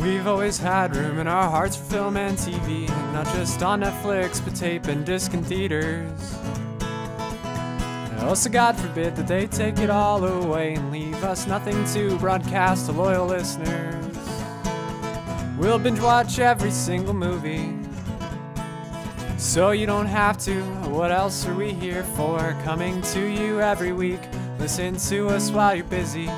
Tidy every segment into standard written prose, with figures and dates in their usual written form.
We've always had room in our hearts for film and TV, not just on Netflix, but tape and disc and theaters. Also, God forbid that they take it all away and leave us nothing to broadcast to loyal listeners. We'll binge watch every single movie, so you don't have to. What else are we here for? Coming to you every week. Listen to us while you're busy.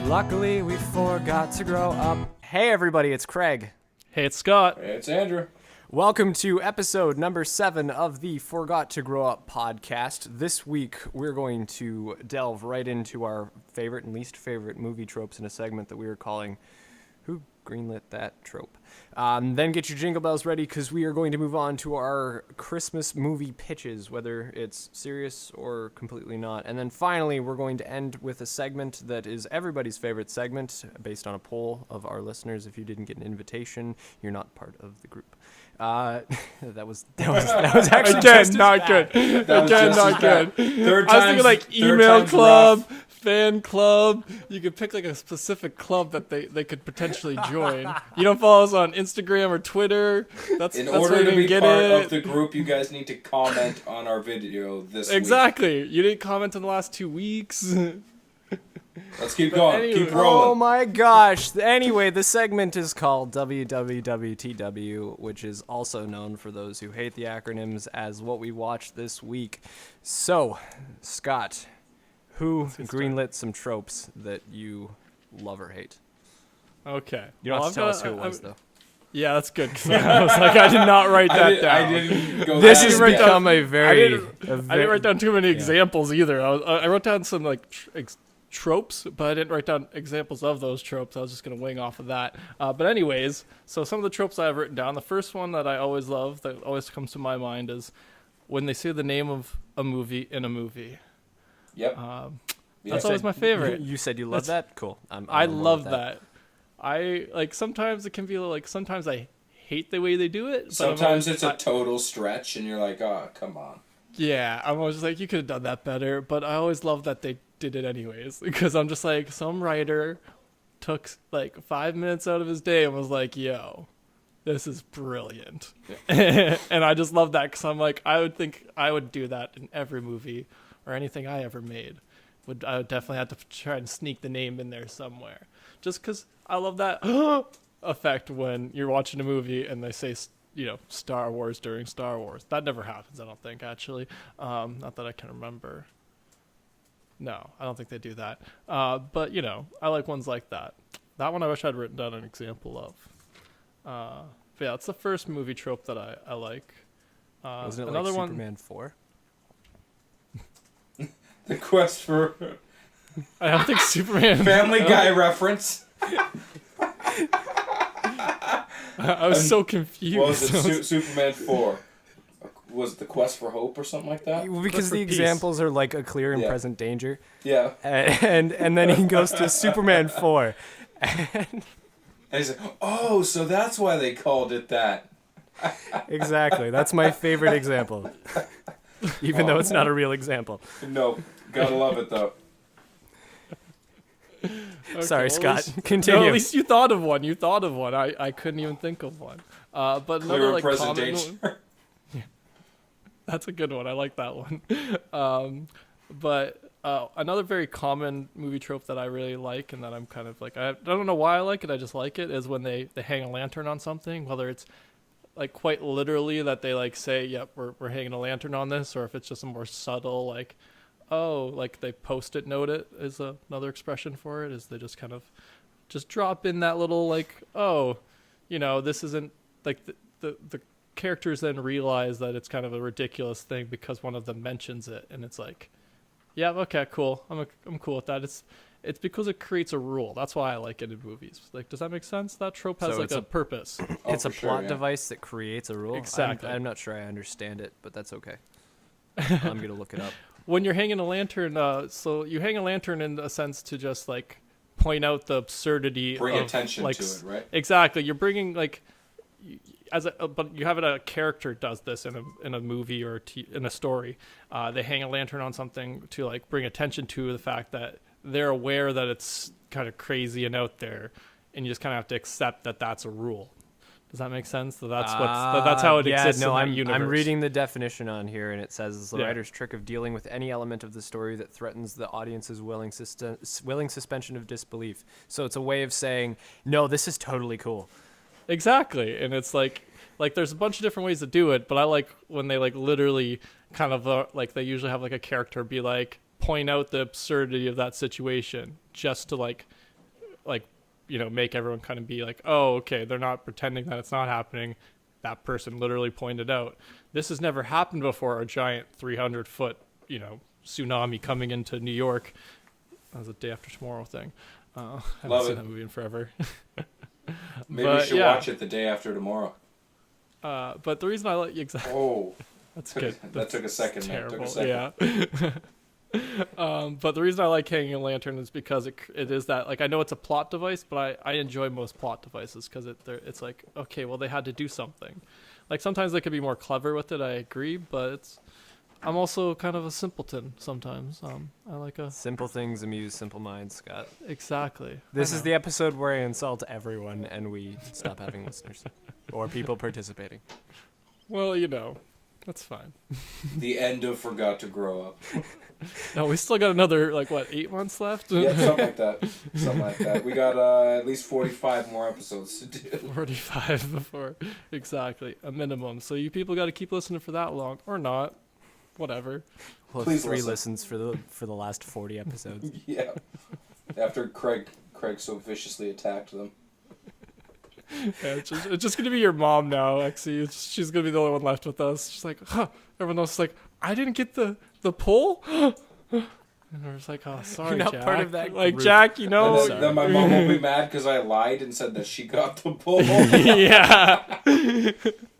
Luckily, we forgot to grow up. Hey everybody, it's Craig. Hey, it's Scott. Hey, it's Andrew. Welcome to episode number 7 of the Forgot to Grow Up podcast. This week, we're going to delve right into our favorite and least favorite movie tropes in a segment that we are calling Who Green Lit That Trope. Then get your jingle bells ready because we are going to move on to our Christmas movie pitches, whether it's serious or completely not. And then finally, we're going to end with a segment that is everybody's favorite segment based on a poll of our listeners. If you didn't get an invitation, you're not part of the group. That was actually Again, just not bad. good. Again, not good. Third I was thinking like email club, rough. fan club. You could pick like a specific club that they could potentially join. You don't follow us on Instagram or Twitter. That's In that's order where to you be get part it. of the group, you guys need to comment on our video this week. Exactly. You didn't comment in the last 2 weeks. Let's keep going. anyway- Keep rolling. Oh my gosh. Anyway, the segment is called WWWTW, which is also known for those who hate the acronyms as what we watched this week. So, Scott, who greenlit some tropes that you love or hate? Okay. You don't Well, have to tell us who it I'm- was, though. Yeah, that's good. 'Cause I was like, I did not write that down. I didn't go This that has in depth. become a very... I didn't write down too many examples either. I wrote down some like tropes, but I didn't write down examples of those tropes. I was just going to wing off of that. But anyways, so some of the tropes I have written down. The first one that I always love, that always comes to my mind, is when they say the name of a movie in a movie. Yep. That's always my favorite. You said you love that? Cool. I love that. I like sometimes it can be like sometimes I hate the way they do it. But Sometimes it's a total stretch, and you're like, oh, come on. Yeah, I'm always like, you could have done that better, but I always love that they did it anyways, because I'm just like, some writer took like 5 minutes out of his day and was like, yo, this is brilliant. And I just love that, because I'm like, I would think I would do that in every movie or anything I ever made. I would definitely have to try and sneak the name in there somewhere, just because I love that effect when you're watching a movie and they say, you know, Star Wars during Star Wars. That never happens, I don't think, actually. Not that I can remember. No, I don't think they do that. But, you know, I like ones like that. That one I wish I'd written down an example of. But yeah, it's the first movie trope that I like. Wasn't it another like one, Superman 4? The quest for I don't think Superman... Family Guy reference. I was so confused. What was it? Superman 4. Was it the quest for hope or something like that? Well, because for the peace. examples are like a clear and Yeah. present danger. Yeah. And then he goes to Superman 4. And he's like, oh, so that's why they called it that. Exactly. That's my favorite example. Even though it's not a real example. No, gotta love it though. Okay, Sorry, well, Scott. at least- Continue. No, at least you thought of one. I couldn't even think of one. But Clear another and like present common danger. one. That's a good one. I like that one. But another very common movie trope that I really like, and that I'm kind of like, I don't know why I like it, I just like it, is when they hang a lantern on something, whether it's like quite literally that they like say, yep, we're hanging a lantern on this, or if it's just a more subtle, like, oh, like they post-it note it is another expression for it, is they just kind of just drop in that little like, oh, you know, this isn't like the characters then realize that it's kind of a ridiculous thing because one of them mentions it, and it's like, yeah, okay, cool, I'm cool with that. It's because it creates a rule. That's why I like it in movies. Like, does that make sense? That trope has So like it's a a- purpose. It's Oh, a for sure, plot yeah. device that creates a rule. Exactly. I'm not sure I understand it, but that's okay. I'm going to look it up. When you're hanging a lantern, so you hang a lantern in a sense to just like point out the absurdity. Bring of, attention like, to it, right? Exactly. You're bringing like, but you have a character does this in a movie or in a story. They hang a lantern on something to like bring attention to the fact that they're aware that it's kind of crazy and out there, and you just kind of have to accept that that's a rule. Does that make sense? So that's that's how it exists in that universe. I'm reading the definition on here, and it says it's the Yeah. writer's trick of dealing with any element of the story that threatens the audience's willing suspension of disbelief. So it's a way of saying, no, this is totally cool. Exactly, and it's like there's a bunch of different ways to do it, but I like when they like literally kind of like they usually have like a character be like point out the absurdity of that situation just to like make everyone kind of be like, oh, okay, they're not pretending that it's not happening. That person literally pointed out this has never happened before. A giant 300-foot tsunami coming into New York. That was a Day After Tomorrow thing. I haven't seen that movie in forever. Maybe we should watch it the day after tomorrow. But the reason I like exactly. Oh, that's good. That took a second, man. Terrible. Took a second. Yeah. But the reason I like Hanging a Lantern is because it is that, like, I know it's a plot device, but I enjoy most plot devices because it's like, okay, well, they had to do something. Like, sometimes they could be more clever with it, I agree, but I'm also kind of a simpleton sometimes. I like a... Simple things amuse simple minds, Scott. Exactly. This is the episode where I insult everyone and we stop having listeners or people participating. Well, that's fine. The end of Forgot to Grow Up. No, we still got another, 8 months left? Yeah, something like that. We got at least 45 more episodes to do. 45 before, exactly, a minimum. So you people got to keep listening for that long, or not, whatever. Well, Please 3 listen. listens for the last 40 episodes. Yeah. After Craig so viciously attacked them. Yeah, it's just gonna be your mom now, Exy. She's gonna be the only one left with us. She's like, huh. Everyone else is like, I didn't get the poll. And we're just like, oh, sorry, You're not Jack. part of that like, group. Jack, And then my mom will be mad because I lied and said that she got the poll. Yeah.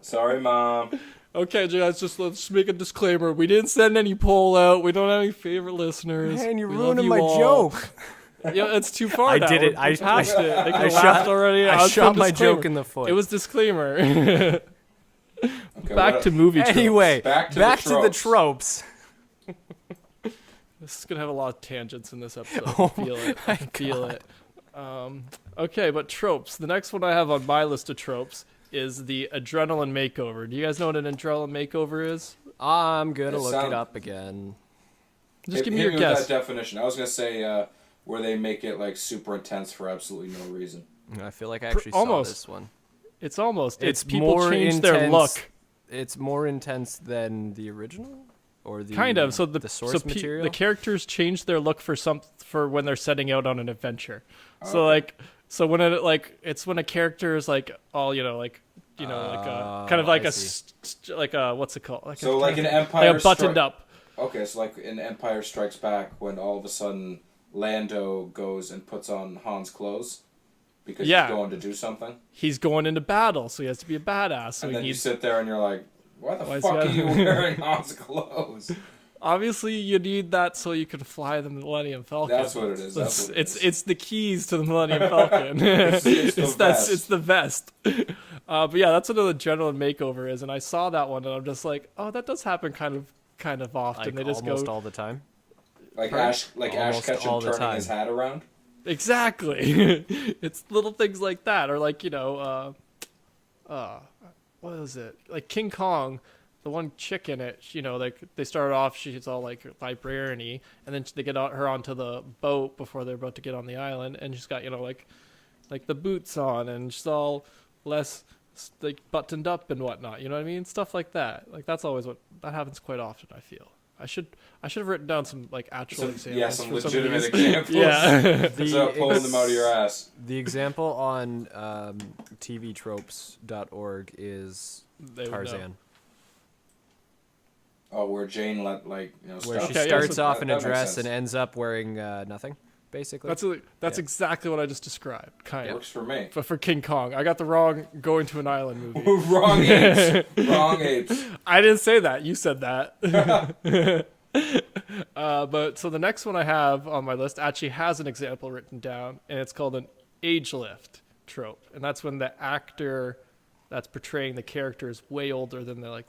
Sorry, Mom. Okay, guys, let's make a disclaimer. We didn't send any poll out. We don't have any favorite listeners. Man, you're We love ruining you my all. joke. Yeah, it's too far I now. did it. We're past it. They could have shot- laughed already. I was shot putting my disclaimer. joke in the foot. It was disclaimer. Okay, Back to movie tropes. Anyway, Back to the the tropes. This is going to have a lot of tangents in this episode. Oh I feel it. I feel it. Okay, but tropes. The next one I have on my list of tropes is the adrenaline makeover. Do you guys know what an adrenaline makeover is? I'm going to look sound- it up again. Just give me Hit your with guess. that definition. I was going to say where they make it like super intense for absolutely no reason. I feel like I actually almost. saw this one. It's almost. It's people more change their intense- look. It's more intense than the original? Or the Kind of. So the source material? the characters change their look for when they're setting out on an adventure. So Okay. so when it's when a character is like all kind of like I a see. like a what's it called? Like So a, like an Empire like a buttoned up. Okay, so like in Empire Strikes Back when all of a sudden Lando goes and puts on Han's clothes because Yeah. he's going to do something. He's going into battle, so he has to be a badass. So And he then you needs. sit there and you're like, why the Why is fuck he are you out- wearing Han's clothes? Obviously, you need that so you can fly the Millennium Falcon. That's what it is. That's what it is. It's the keys to the Millennium Falcon. It's the vest. It's the vest. But yeah, that's what the general makeover is. And I saw that one, and I'm just like, oh, that does happen kind of often. like They just almost go all the time. Like Pardon? Ash Almost Ketchum all the turning time. his hat around. exactly. It's little things like that, or like what is it? Like King Kong. The one chick in it, like they start off, she's all like librarian-y, and then they get her onto the boat before they're about to get on the island, and she's got like the boots on, and she's all less like buttoned up and whatnot. You know what I mean? Stuff like that. Like that's always that happens quite often. I feel. I should have written down some like actual examples. Some for some of legitimate these. examples. Yeah. Instead of pulling them out of your ass. The example on tvtropes.org is They would know. Tarzan, Oh, where Jane let where stuff. she Okay, yeah, starts so off in a that makes dress sense. and ends up wearing nothing, basically. That's Yeah. exactly what I just described. Kind of. Works for me. But for King Kong, I got the wrong going to an island movie. Wrong apes. Wrong apes. I didn't say that. You said that. But so the next one I have on my list actually has an example written down, and it's called an age lift trope, and that's when the actor that's portraying the character is way older than the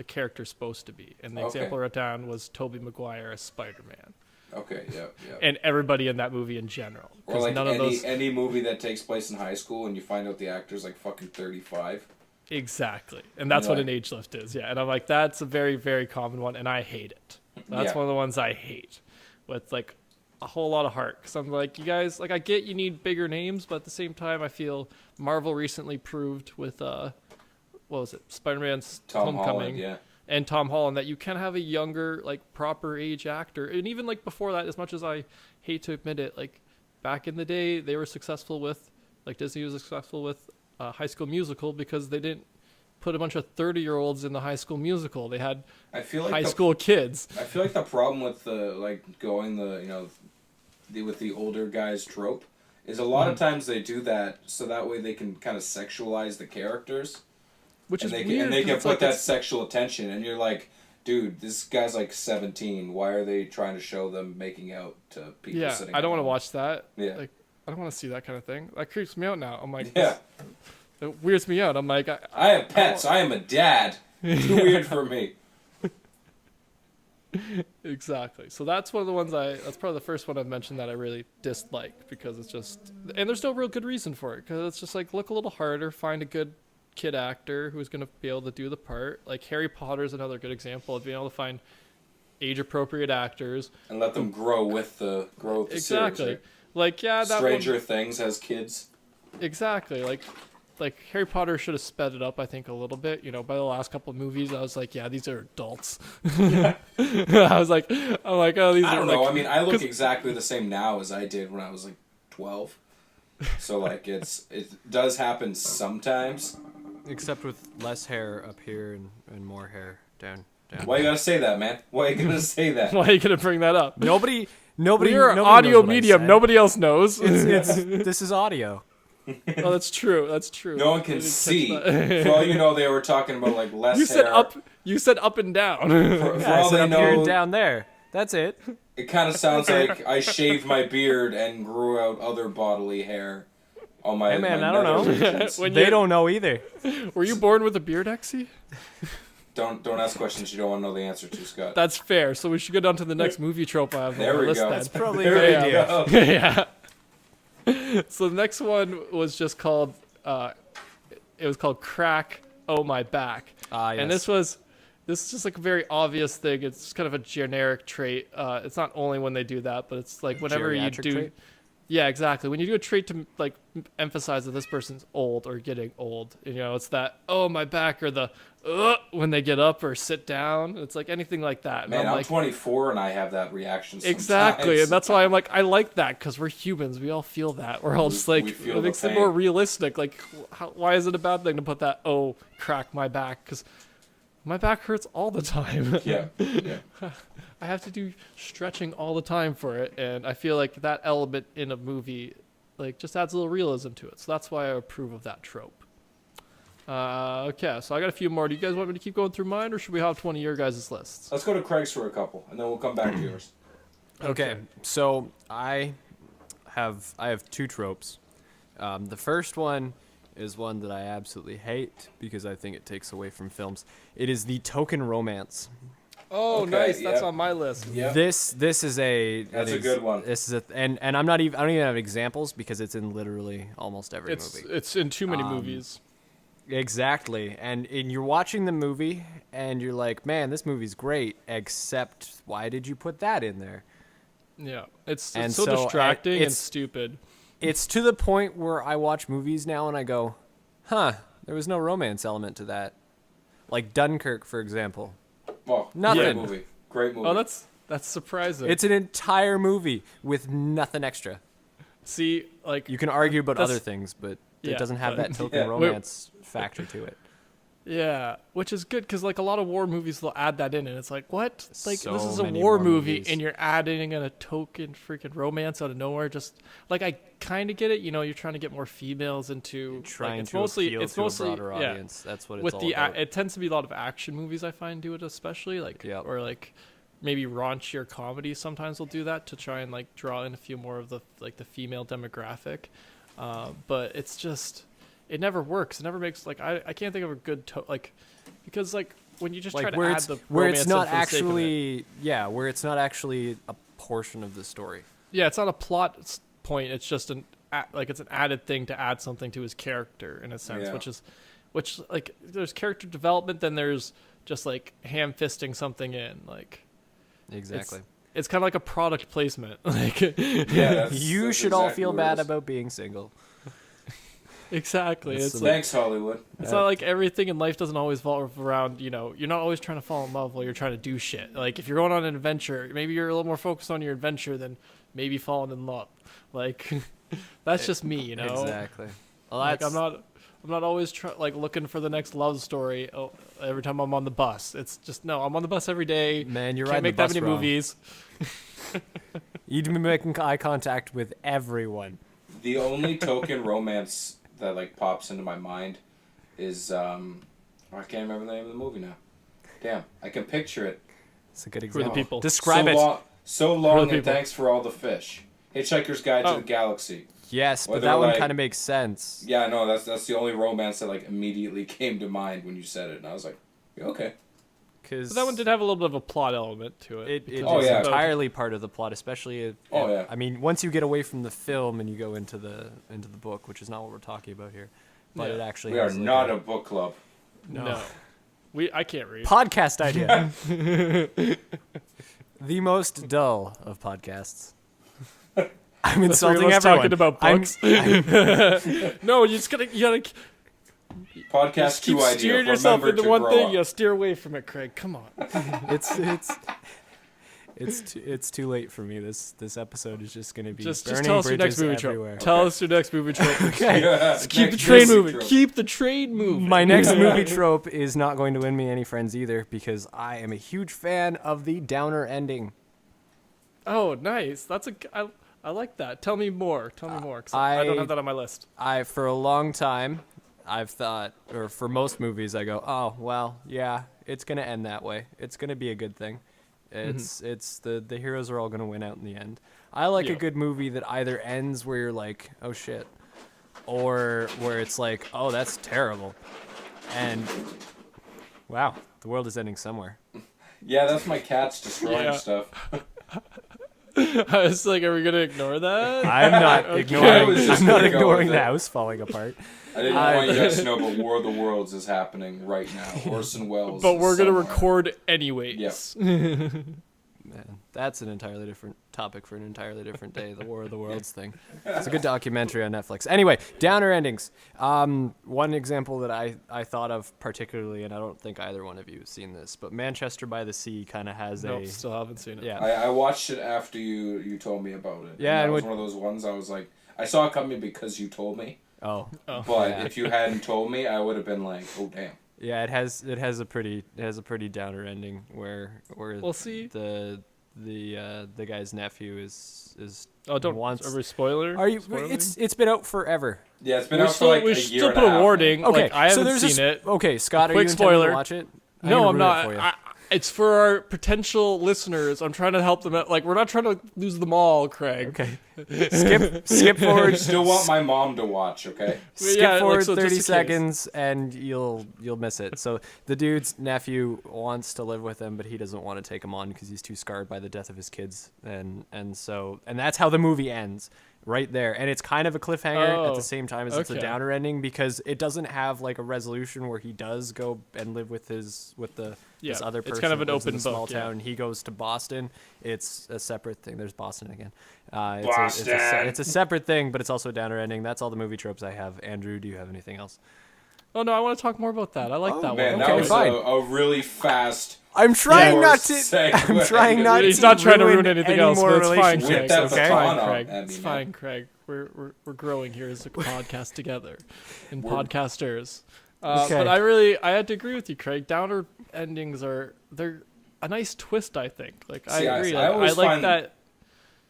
character's supposed to be. And the Okay. example I wrote down was Tobey Maguire as Spider-Man. Okay, yeah. and everybody in that movie in general. Or like none of those any movie that takes place in high school and you find out the actor's like fucking 35. exactly, and that's You're what like- an age lift is. Yeah, and I'm like, that's a very, very common one, and I hate it. That's Yeah. one of the ones I hate, with like a whole lot of heart. Because I'm like, you guys, like, I get you need bigger names, but at the same time, I feel Marvel recently proved with what was it, Spider-Man's Tom Homecoming. Holland, yeah. And Tom Holland, that you can have a younger, like, proper age actor. And even, like, before that, as much as I hate to admit it, like, back in the day, they were successful with, like, Disney was successful with High School Musical because they didn't put a bunch of 30-year-olds in the High School Musical. They had I feel like high school kids. I feel like the problem with the, like, going with the older guys trope is a lot of times they do that so that way they can kind of sexualize the characters. Which And is they weird. can 'cause it's put like that it's- sexual attention, and you're like, dude, this guy's like 17. Why are they trying to show them making out to people yeah, sitting I don't at want to home? watch that. Yeah. Like, I don't want to see that kind of thing. That creeps me out now. I'm like, Yeah. it weirds me out. I'm like, I have pets. I am a dad. Too weird for me. exactly. So that's one of the ones that's probably the first one I've mentioned that I really dislike because it's just, and there's no real good reason for it because it's just like, look a little harder, find a good kid actor who's going to be able to do the part. Like Harry Potter is another good example of being able to find age appropriate actors. And let them grow with the Exactly. series, right? Like, yeah, that Stranger one, Things has kids. exactly. Like Harry Potter should have sped it up, I think, a little bit. You know, by the last couple of movies, I was like, yeah, these are adults. I was like, oh, these I are don't know. like, I mean, I look 'cause- exactly the same now as I did when I was like 12. So like it does happen sometimes. Except with less hair up here and more hair down. Why you gotta say that, man? Why you gonna say that? why are you gonna bring that up? Nobody We're an nobody audio knows what I medium. said. Nobody else knows. This is audio. Oh, that's true. That's true. No one I can didn't catch see. that. For all you know, they were talking about like less You said hair. up. You said up and down. For Yeah, I all said they up here and know, down there. That's it. it kind of sounds like I shaved my beard and grew out other bodily hair on my. Hey, man, my I don't know. nether regions. When They you- don't know either. Were you born with a beard, Exy? Don't ask questions you don't want to know the answer to, Scott. That's fair. So we should go down to the next movie trope I have on There the we list go. then. That's probably there a good we idea. go. Yeah. So the next one was just called. It was called Crack. Oh my back. Ah, yes. And this is just like a very obvious thing. It's kind of a generic trait. It's not only when they do that, but it's like whenever you Geriatric do. trait? Yeah, exactly. When you do a trait to like emphasize that this person's old or getting old, you know, it's that oh my back or the when they get up or sit down. It's like anything like that. And Man, I'm like, 24 and I have that reaction. exactly, sometimes. and that's why I'm like I like that because we're humans. We all feel that. We're all We- just like we feel it the makes it pain. more realistic. Like, why is it a bad thing to put that oh crack my back? Because my back hurts all the time. Yeah. I have to do stretching all the time for it, and I feel like that element in a movie, like, just adds a little realism to it. So that's why I approve of that trope. Okay, so I got a few more. Do you guys want me to keep going through mine, or should we hop to one of your guys' lists? Let's go to Craig's for a couple, and then we'll come back to yours. Okay, so I have two tropes. The first one is one that I absolutely hate because I think it takes away from films. It is the token romance. Oh, Okay, nice. That's yep. on my list. Yeah. This is a That's a good one. This is and I don't even have examples because it's in literally almost every movie. It's in too many movies. Exactly. And you're watching the movie and you're like, "Man, this movie's great, except why did you put that in there?" Yeah, it's And so so, distracting and it's- stupid. It's to the point where I watch movies now and I go, "Huh, there was no romance element to that." Like Dunkirk, for example. Well, Nothing. Great movie. Great movie. Oh, that's surprising. It's an entire movie with nothing extra. See, like You can argue about That's- other things, but yeah, it doesn't have but- that token Yeah. romance factor to it. yeah, which is good because like a lot of war movies they'll add that in, and it's like what? Like So this is a many war war movie, movies. and you're adding in a token freaking romance out of nowhere. Just like I kind of get it, you know, you're trying to get more females into Trying like, it's to mostly appeal it's to mostly a broader yeah. audience. That's what it's With all the about. it tends to be a lot of action movies I find do it especially like Yep. or like maybe raunchier comedies sometimes will do that to try and like draw in a few more of the like the female demographic, but it's just it never works. It never makes like I can't think of a good like because like when you just try like to where add it's the where romance it's in not for the sake of it. actually where it's not actually portion of the story. Yeah, it's not a plot point. It's just it's an added thing to add something to his character in a sense, Yeah. which like there's character development, then there's just like ham-fisting something in. Like Exactly. it's kind of like a product placement. Like Yeah, You that's should all exactly feel what it bad is. about being single. exactly. It's It's some- like, Thanks, Hollywood. it's not like everything in life doesn't always revolve around, you're not always trying to fall in love while you're trying to do shit. Like if you're going on an adventure, maybe you're a little more focused on your adventure than maybe falling in love. Like that's just me, Exactly. Well, Like that's, I'm not always looking for the next love story every time I'm on the bus. It's just no, I'm on the bus every day. man, you're Can't riding make the that bus many wrong. movies. You'd be making eye contact with everyone. The only token romance that like pops into my mind is I can't remember the name of the movie now. Damn, I can picture it. It's a good Who are the example. people? Describe so it. So the long, and people? thanks for all the fish. Hitchhiker's Guide to Oh. the Galaxy. Yes, but Whether, that one like- kind of makes sense. Yeah, no, that's the only romance that like immediately came to mind when you said it, and I was like, yeah, okay. Because But that one did have a little bit of a plot element to it. It because is Oh, yeah. entirely part of the plot, especially. Oh, yeah. I mean, once you get away from the film and you go into the book, which is not what we're talking about here, but Yeah. it actually We are has, like, not a book club. no. I can't read. podcast idea. The most dull of podcasts. I'm The three of insulting us everyone. talking about I'm- books. No, you gotta Podcast just keep 2 idea. steering yourself Remember into to one grow thing. up. You steer away from it, Craig. Come on. it's too late for me. This episode is just gonna be Just burning tell us your next bridges movie everywhere. trope. Tell us your next movie trope. Okay. Keep the Next train movie moving. trope. Keep the train moving. My next movie trope is not going to win me any friends either because I am a huge fan of the downer ending. Oh, nice. I like that. Tell me more. 'Cause I don't have that on my list. For a long time, I've thought, or for most movies, I go, oh well, yeah, it's gonna end that way. It's gonna be a good thing. It's the heroes are all gonna win out in the end. I like a Yeah. good movie that either ends where you're like, oh shit, or where it's like, oh that's terrible, and wow, the world is ending somewhere. Yeah, that's my cats destroying Yeah. stuff. I was like, are we gonna ignore that? I'm not I was ignoring. just I'm not gonna go ignoring with the it. house falling apart. I didn't want you guys to know, but War of the Worlds is happening right now. Orson Welles. But is we're gonna somewhere. record anyways. Man, that's an entirely different topic for an entirely different day. The War of the Worlds thing. It's a good documentary on Netflix. Anyway, downer endings. One example that I thought of particularly, and I don't think either one of you have seen this, but Manchester by the Sea kind of has Nope, still haven't seen it. yeah. I watched it after you told me about it. Yeah, and and that was what- one of those ones I was like, I saw it coming because you told me. Oh, But Yeah. if you hadn't told me, I would have been like, oh damn. yeah. It has a pretty downer ending where We'll see. the guy's nephew is Oh, don't. wants. Are we spoiler? Are you? spoiling? It's been out forever. Yeah, it's been We out still for like we a should year still and a put a half. warning. Okay, Like, I so haven't there's seen it. Okay, Scott, are Quick you intending spoiler. to watch it? No, I'm ruin it not. for you. It's for our potential listeners. I'm trying to help them out. Like, we're not trying to lose them all, Craig. Okay. skip I forward. still want my mom to watch, okay? Skip Yeah, like, forward so just 30 in case. seconds and you'll miss it. So the dude's nephew wants to live with him, but he doesn't want to take him on because he's too scarred by the death of his kids, and that's how the movie ends. Right there, and it's kind of a cliffhanger at Oh, the same time as it's a okay. downer ending because it doesn't have like a resolution where he does go and live with this Yeah, other it's person. kind of an that lives in open the small book, yeah. town. He goes to Boston. It's a separate thing. There's Boston again. Boston. It's a separate thing, but it's also a downer ending. That's all the movie tropes I have. Andrew, do you have anything else? Oh no, I want to talk more about that. I like that Man, one. that Okay, was fine. a really fast. I'm trying Yeah, not to. segue. I'm trying not. He's to not trying to ruin ruin anything any else, more but it's fine, Whip Craig. that It's baton fine, up Craig. at me, It's man. fine, Craig. We're growing here as a podcast together, in podcasters. Okay. But I had to agree with you, Craig. Downer endings they're a nice twist. I think. Like See, I I- agree. I Like, always like find- that.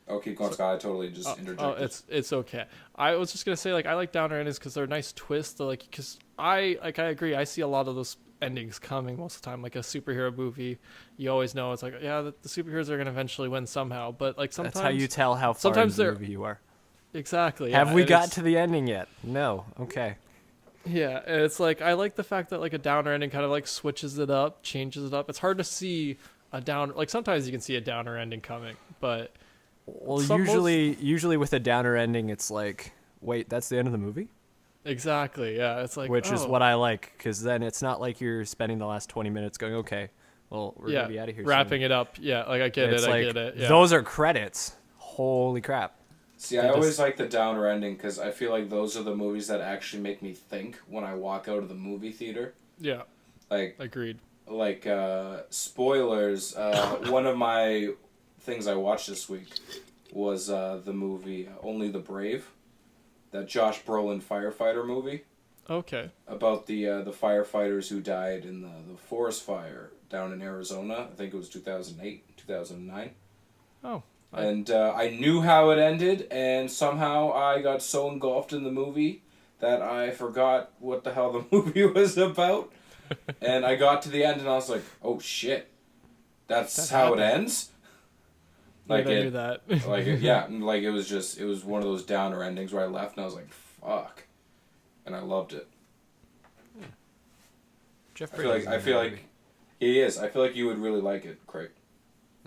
Oh, keep going, Scott. I totally just interjected. It's okay. I was just gonna say like I like downer endings because they're a nice twist. They're like because I agree. I see a lot of those endings coming most of the time. Like a superhero movie, you always know it's like yeah the superheroes are gonna eventually win somehow. But like sometimes That's how you tell how far sometimes into the they're- movie you are. exactly. Have yeah, we and got it's- to the ending yet? No. Okay. Yeah, and it's like I like the fact that like a downer ending kind of like switches it up, changes it up. It's hard to see a down, like sometimes you can see a downer ending coming, but Well, usually with a downer ending, it's like, wait, that's the end of the movie? exactly, yeah, it's like, Which is what I like, because then it's not like you're spending the last 20 minutes going, okay, well, we're going to be out of here wrapping soon. it up. Yeah, like I get It's it, like, I get it. Yeah. those are credits. Holy crap. See, I always like the downer ending because I feel like those are the movies that actually make me think when I walk out of the movie theater. Yeah, Like, agreed. Spoilers. One of my things I watched this week was the movie Only the Brave, that Josh Brolin firefighter movie Okay. about the firefighters who died in the forest fire down in Arizona. I think it was 2008, 2009. Oh. And I knew how it ended, and somehow I got so engulfed in the movie that I forgot what the hell the movie was about. And I got to the end, and I was like, "Oh shit, that's how it ends." Like I knew that. It was one of those downer endings where I left, and I was like, "Fuck," and I loved it. Jeff I feel like he is. I feel like you would really like it, Craig.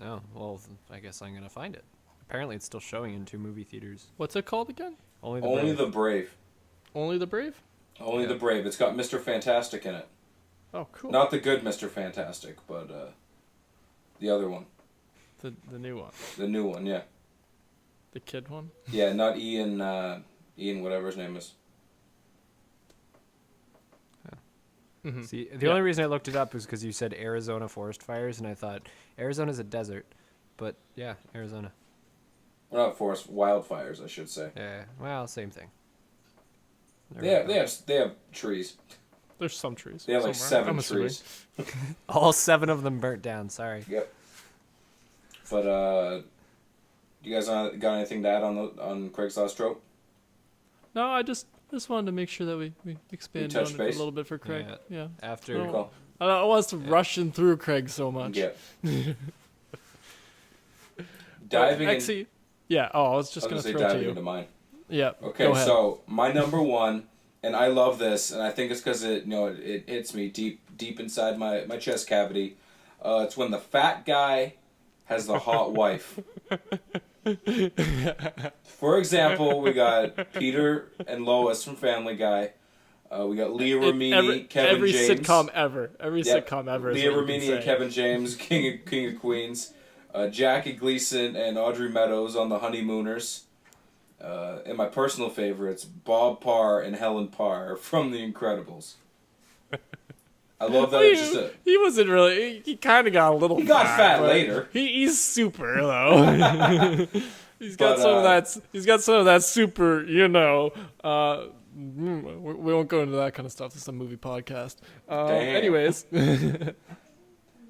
Oh, well, I guess I'm going to find it. Apparently it's still showing in 2 movie theaters. What's it called again? Only the Only Brave. the Brave. Only the Brave? Only the Brave. It's got Mr. Fantastic in it. Oh, cool. Not the good Mr. Fantastic, but the other one. The new one. The new one, yeah. The kid one? Yeah, not Ian, whatever his name is. Mm-hmm. See, the only reason I looked it up was because you said Arizona forest fires, and I thought Arizona's a desert, but yeah, Arizona. Well, not forest, wildfires, I should say. Yeah, well, same thing. They have trees. There's some trees. They have like somewhere. 7 I'm assuming. trees. All 7 of them burnt down. Sorry. Yep. But you guys got anything to add on Craig's last trope? No, I just wanted to make sure that we expand on touch it base? a little bit for Craig. Yeah. After No. Cool. I don't want us to rushing through Craig so much. Yeah. Diving in. Actually, yeah. Oh, I was just I was gonna gonna say throw it to diving you. into mine. Yeah. Okay, go ahead. so my number one, and I love this, and I think it's because it hits me deep inside my chest cavity. It's when the fat guy has the hot wife. For example, we got Peter and Lois from Family Guy. We got Leah Remini, Kevin every James. sitcom ever. Every sitcom ever. is Leah what you can Remini say. and Kevin James, King of Queens. Jackie Gleason and Audrey Meadows on The Honeymooners. And my personal favorites, Bob Parr and Helen Parr from The Incredibles. I love that. He wasn't really. He kind of got a little. He got fat but later. He's super though. He's got some of that. He's got some of that super. You know. We won't go into that kind of stuff. This is a movie podcast. Anyways.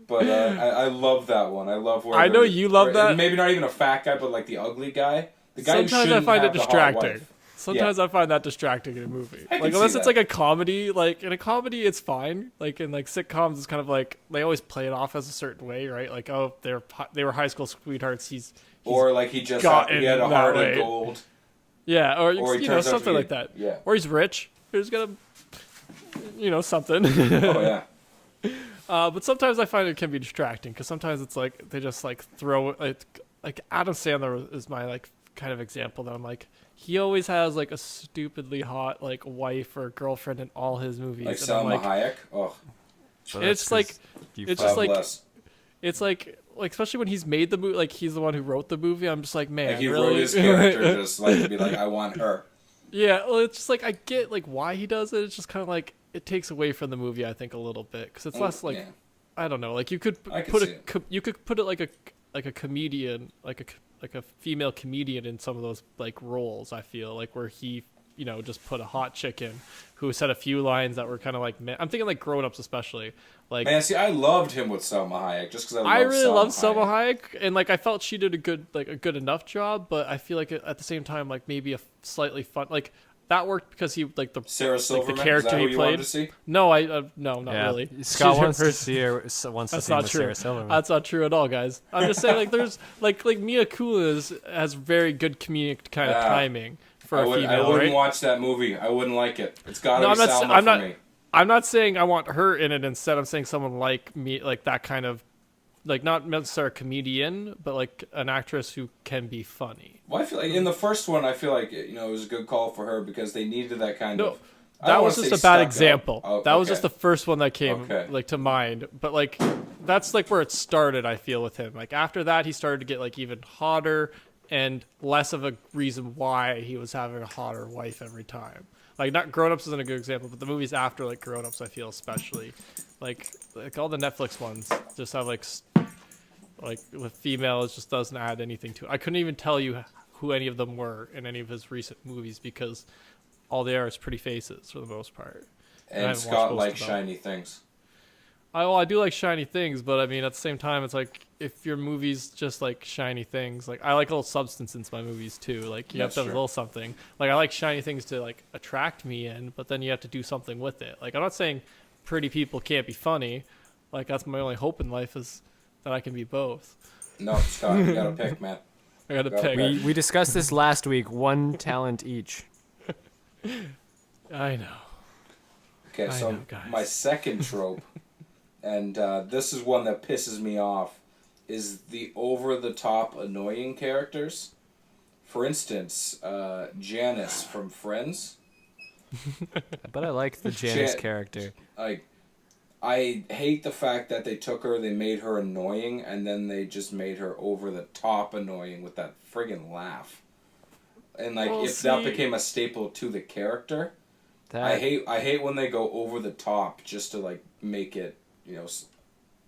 But I love that one. I love where I know you love that. Maybe not even a fat guy, but like the ugly guy. The guy Sometimes who I find it have the hot distracting. wife. Sometimes I find that distracting in a movie. I can Like see unless it's that. like a comedy, like in a comedy it's fine. Like in like sitcoms it's kind of like they always play it off as a certain way, right? Like they were high school sweethearts. He's Or like he had gotten a that heart way. of gold. yeah, or Or he you know turns out to something be- like that. yeah. Or he's rich. He's got something. Oh yeah. But sometimes I find it can be distracting because sometimes it's like they just like throw it like Adam Sandler is my like kind of example that I'm like he always has like a stupidly hot like wife or girlfriend in all his movies. Like and I'm Selma like, Hayek. Oh, it's like it's God just like bless. it's like especially when he's made the movie, like he's the one who wrote the movie. I'm just like, man, Like he really? wrote his character just like to be like, I want her. Yeah, well, it's just like I get like why he does it. It's just kind of like it takes away from the movie, I think, a little bit because it's less like Yeah. I don't know, like you could I can put see you could put it like a comedian, like a female comedian in some of those like roles. I feel like where he just put a hot chick in who said a few lines that were kind of like I'm thinking like Grown Ups especially. Like Man, see, I loved him with Selma Hayek just because I really love Selma Hayek, and like I felt she did a good enough job, but I feel like at the same time like maybe a slightly fun like that worked because he like the Sarah Silverman. the character Is that who he you wanted played. to see? No, no, not really. Scott wants to She's- see her. Wants to That's see him not with true. Sarah Silverman. That's not true at all, guys. I'm just saying like there's like Mia Kunis has very good comedic kind of Yeah. timing for I a wouldn't female, right? watch that movie. I wouldn't like it. It's got to No, be I'm not- Selma I'm for not- me. I'm not saying I want her in it. Instead, I'm saying someone like me, like that kind of like not necessarily a comedian, but like an actress who can be funny. Well, I feel like in the first one, I feel like it was a good call for her because they needed that kind No, of. I don't that wanna was just say a bad stuck up. example. Oh, that was okay. just the first one that came Okay. like to mind. But like that's like where it started, I feel, with him. Like after that he started to get like even hotter and less of a reason why he was having a hotter wife every time. Like not Grown Ups isn't a good example, but the movies after like Grown Ups I feel especially like all the Netflix ones just have like with females just doesn't add anything to it. I couldn't even tell you who any of them were in any of his recent movies because all they are is pretty faces for the most part. I And haven't Scott watched most likes of them. shiny things. I do like shiny things, but I mean at the same time it's like if your movie's just like shiny things, like I like a little substance into my movies too. Like you have That's to have a true. little something. Like I like shiny things to like attract me in, but then you have to do something with it. Like I'm not saying pretty people can't be funny. Like that's my only hope in life is that I can be both. No, Scott, you gotta pick, man. I gotta Gotta pick. pick. We discussed this last week. One talent each. I know. Okay, I so know, guys. my second trope, and this is one that pisses me off, is the over-the-top annoying characters. For instance, Janice from Friends. But I like the Janice Jan- character. Like, I hate the fact that they took her, they made her annoying, and then they just made her over-the-top annoying with that friggin' laugh. And like, Well, if that see- became a staple to the character, That, I hate when they go over the top just to like make it,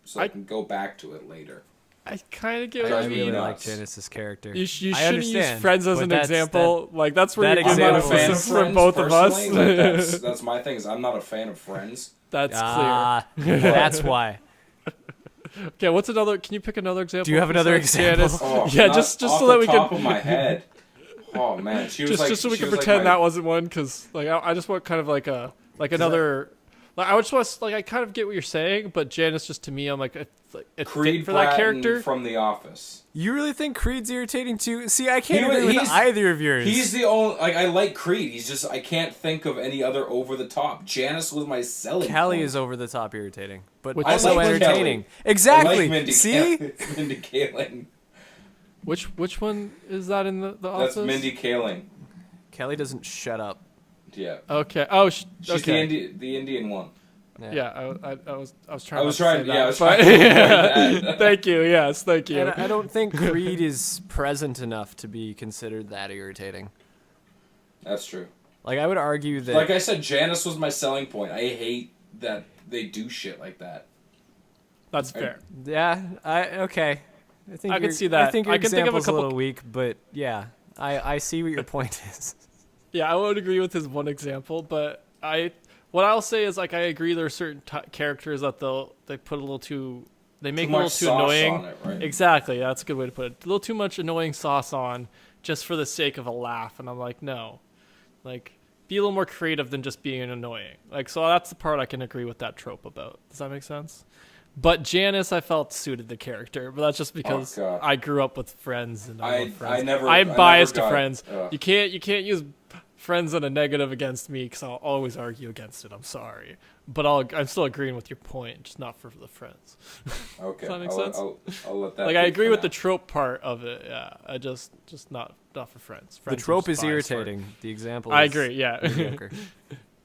so I can go back to it later. I kind of get what I you mean, really nuts. like Janice's character. You I shouldn't use understand, Friends as but an that's- example. Like that's where that you're I'm getting not a example fan of criticism from Friends both of us. personally. Like, that's my thing is I'm not a fan of Friends. That's Ah, that's why. clear. Okay, what's another? Can you pick another example? Do you have another besides example? Janice? Oh, Yeah, not just off so that the we top can of my head. Oh man, she was just so we she can was pretend my- that wasn't one because like I just want kind of like another. Like I would just want like I kind of get what you're saying, but Janice just to me I'm like a Creed fit for that Bratton character. from The Office. You really think Creed's irritating too? See, I can't He agree with he's- either of yours. He's the only I like Creed. He's just I can't think of any other over the top. Janice was my selling. Kelly point. is over the top irritating, but Which- also I like entertaining. Kelly. Exactly. I like Mindy See? Mindy Kaling. Which one is that in the office? That's Mindy Kaling. Kelly doesn't shut up. Yeah. Okay. Oh, She's okay. the Indian one. Yeah, I was trying. I was not to trying. say Yeah, I that, was but- trying to avoid that. Thank you. Yes, thank you. And I don't think Creed is present enough to be considered that irritating. That's true. Like I would argue that Like I said, Janice was my selling point. I hate that they do shit like that. That's fair. yeah, okay. I think I can your- see that. I think your I can think of a example's couple- little weak, but yeah, I see what your point is. Yeah, I would agree with his one example, but what I'll say is like I agree there are certain characters that they put a little too they make Too a little much too sauce annoying. on it, right? Exactly, that's a good way to put it. A little too much annoying sauce on just for the sake of a laugh, and I'm like, no, like be a little more creative than just being annoying. Like so that's the part I can agree with that trope about. Does that make sense? But Janice, I felt suited the character, but that's just because God. I grew up with Friends and I love Friends. I never. I'm I biased never to got- Friends. ugh. You can't use Friends on a negative against me because I'll always argue against it. I'm sorry, but I'm still agreeing with your point, just not for the Friends. Okay. Does that make I'll, sense? I'll let that. Like I be agree for with now. the trope part of it. Yeah, I just not for Friends. The Friends I'm trope just is biased for. irritating. The example. I is agree. Yeah. mediocre.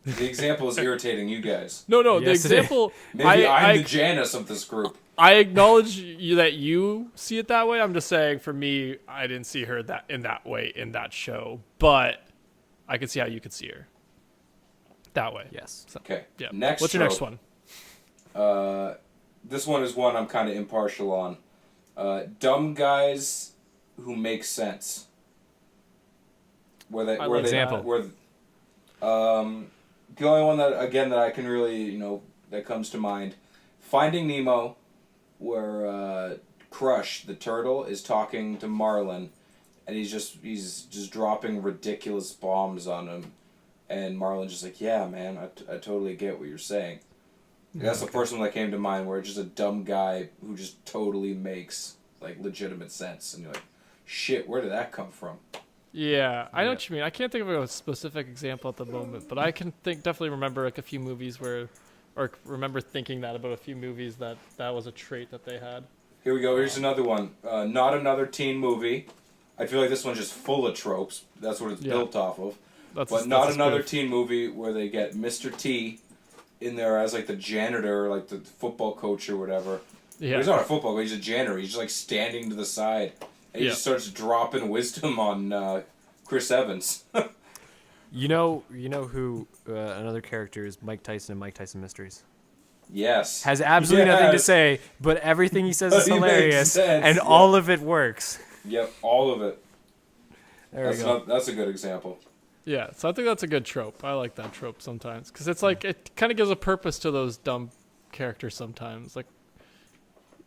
The example is irritating you guys. No, the Yes, it is. example. Maybe I I'm the Janice of this group. I acknowledge you that you see it that way. I'm just saying, for me, I didn't see her that way in that show, but I could see how you could see her that way. Yes. So, Okay. yeah. Next. What's your next trope. one? This one is one I'm kind of impartial on. Dumb guys who make sense. Where they, I where like they, example. where, the only one that I can really that comes to mind, Finding Nemo, where Crush the turtle is talking to Marlin, and he's just dropping ridiculous bombs on him, and Marlin's just like, yeah, man, I totally get what you're saying. That's the first one that came to mind, where it's just a dumb guy who just totally makes like legitimate sense, and you're like, shit, where did that come from? Yeah, I know what you mean. I can't think of a specific example at the moment, but I can definitely remember like a few movies or remember thinking that about a few movies that was a trait that they had. Here we go. Here's another one. Not another teen movie. I feel like this one's just full of tropes. That's what it's built off of. But not another teen movie where they get Mr. T in there as like the janitor, or like the football coach or whatever. Yeah. But he's not a football coach, he's a janitor. He's just like standing to the side. And he just starts dropping wisdom on Chris Evans. You know who another character is? Mike Tyson in Mike Tyson Mysteries. Yes. Has absolutely nothing to say, but everything he says is hilarious, and all of it works. Yep, all of it. There we go. That's a good example. Yeah, so I think that's a good trope. I like that trope sometimes because it's like it kind of gives a purpose to those dumb characters sometimes. Like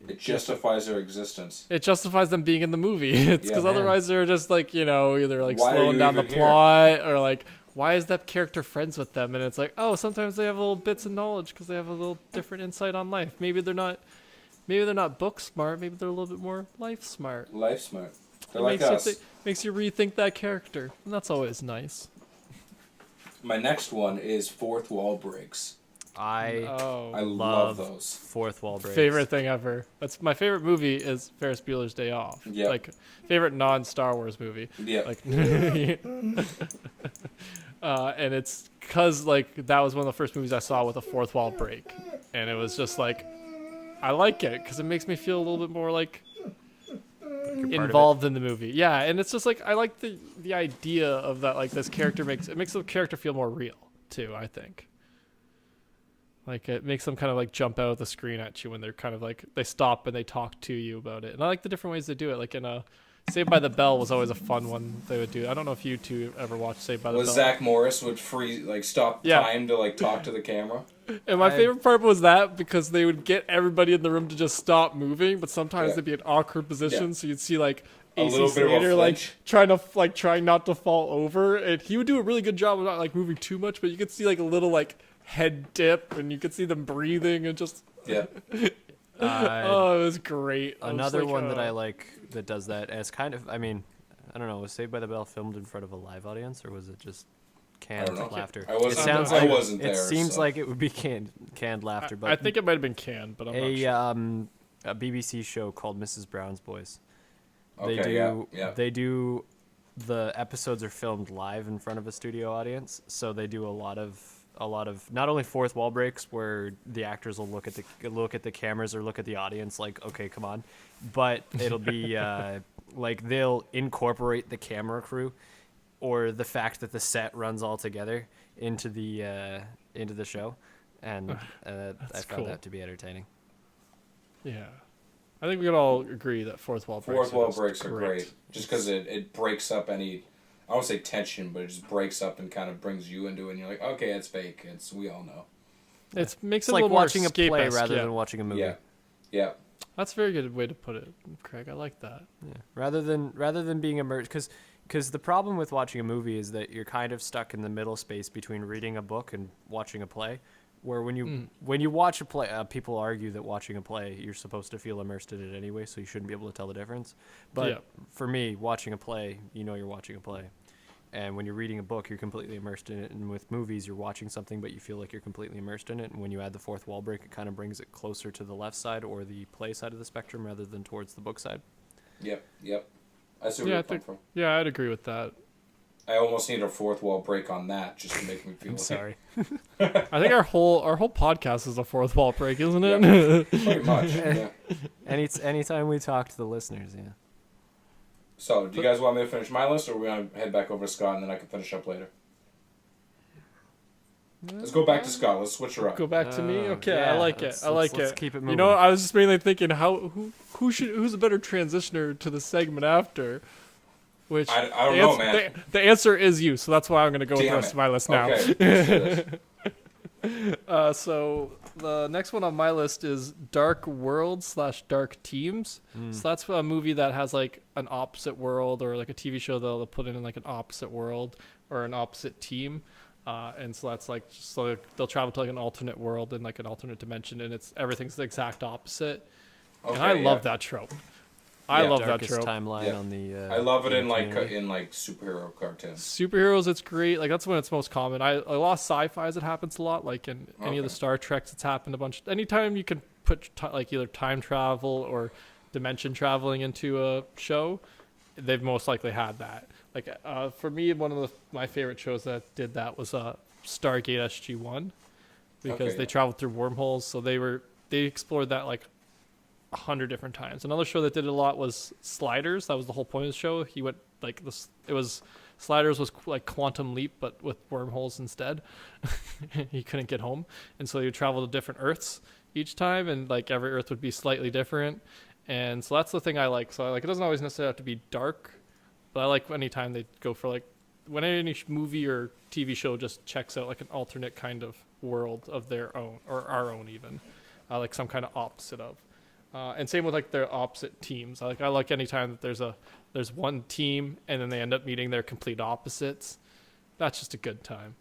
it justifies their existence. It justifies them being in the movie. It's because otherwise they're just like either like slowing down the plot or like why is that character friends with them? And it's like sometimes they have little bits of knowledge because they have a little different insight on life. Maybe they're not book smart. Maybe they're a little bit more life smart. Life smart. They're like us. Makes you rethink that character, and that's always nice. My next one is Fourth Wall Breaks. I love those. Fourth Wall Breaks. Favorite thing ever. That's my favorite movie is Ferris Bueller's Day Off. Yeah. Like favorite non-Star Wars movie. Yeah. Like and it's because like that was one of the first movies I saw with a fourth wall break, and it was just like I like it because it makes me feel a little bit more like involved in the movie. Yeah, and it's just like I like the idea of that. Like this character makes the character feel more real too. I think. Like it makes them kind of like jump out of the screen at you when they're kind of like they stop and they talk to you about it. And I like the different ways they do it. Like in Saved by the Bell was always a fun one they would do. I don't know if you two ever watched Saved by the Bell. Zach Morris would stop time to like talk to the camera. And my favorite part was that because they would get everybody in the room to just stop moving, but sometimes they'd be in awkward positions, so you'd see like AC Slater trying not to fall over, and he would do a really good job of not like moving too much, but you could see like a little like head dip, and you could see them breathing and just it was great. Another one that I like that does that as kind of, I mean, I don't know, was Saved by the Bell filmed in front of a live audience or was it just canned laughter? I wasn't there. It seems like it would be canned laughter, but I think it might have been canned, but I'm not sure. A BBC show called Mrs. Brown's Boys. They do the episodes are filmed live in front of a studio audience, so they do a lot of not only fourth wall breaks where the actors will look at the cameras or look at the audience like, okay, come on, but it'll be like they'll incorporate the camera crew or the fact that the set runs all together into the show, and I found that to be entertaining. Yeah, I think we can all agree that fourth wall breaks are great, just because it breaks up any. I won't say tension, but it just breaks up and kind of brings you into it, and you're like, okay, it's fake. We all know. It makes it like more watching a play rather than watching a movie. Yeah. That's a very good way to put it, Craig. I like that. Yeah. Rather than being immersed, because the problem with watching a movie is that you're kind of stuck in the middle space between reading a book and watching a play. Where when you watch a play, people argue that watching a play, you're supposed to feel immersed in it anyway, so you shouldn't be able to tell the difference. But for me, watching a play, you're watching a play. And when you're reading a book, you're completely immersed in it. And with movies, you're watching something, but you feel like you're completely immersed in it. And when you add the fourth wall break, it kind of brings it closer to the left side or the play side of the spectrum rather than towards the book side. Yep. I see where you're coming from. Yeah, I'd agree with that. I almost need a fourth wall break on that just to make me feel. I'm sorry. I think our whole podcast is a fourth wall break, isn't it? Yeah, pretty much. Yeah. Anytime we talk to the listeners, yeah. So, do you guys want me to finish my list, or are we want to head back over to Scott and then I can finish up later? Let's go back to Scott. Let's switch her up. Go back to me. Okay, yeah, I like it. Let's keep it moving. I was just mainly thinking who's a better transitioner to the segment after. Which I don't know, man. The answer is you, so that's why I'm going to go with the rest of my list now. Okay. So the next one on my list is Dark World / Dark Teams. So that's a movie that has like an opposite world, or like a TV show they'll put in like an opposite world or an opposite team. And so that's like they'll travel to like an alternate world and like an alternate dimension, and everything's the exact opposite. Okay, and I love that trope. I love that trope. Timeline on the. I love it in superhero cartoons. Superheroes, it's great. Like that's when it's most common. A lot of sci-fi's it happens a lot. Like in any of the Star Treks, it's happened a bunch. Anytime you can put like either time travel or dimension traveling into a show, they've most likely had that. Like for me, one of my favorite shows that did that was Stargate SG-1, because they traveled through wormholes. So they explored that like 100 different times. Another show that did it a lot was Sliders. That was the whole point of the show. He went like this. It was Sliders was like Quantum Leap, but with wormholes instead. He couldn't get home, and so he would travel to different Earths each time, and like every Earth would be slightly different. And so that's the thing I like. So I like, it doesn't always necessarily have to be dark, but I like any time they go for like, when any movie or TV show just checks out like an alternate kind of world of their own, or our own even, like some kind of opposite of. And same with like their opposite teams. I like any time that there's one team and then they end up meeting their complete opposites. That's just a good time.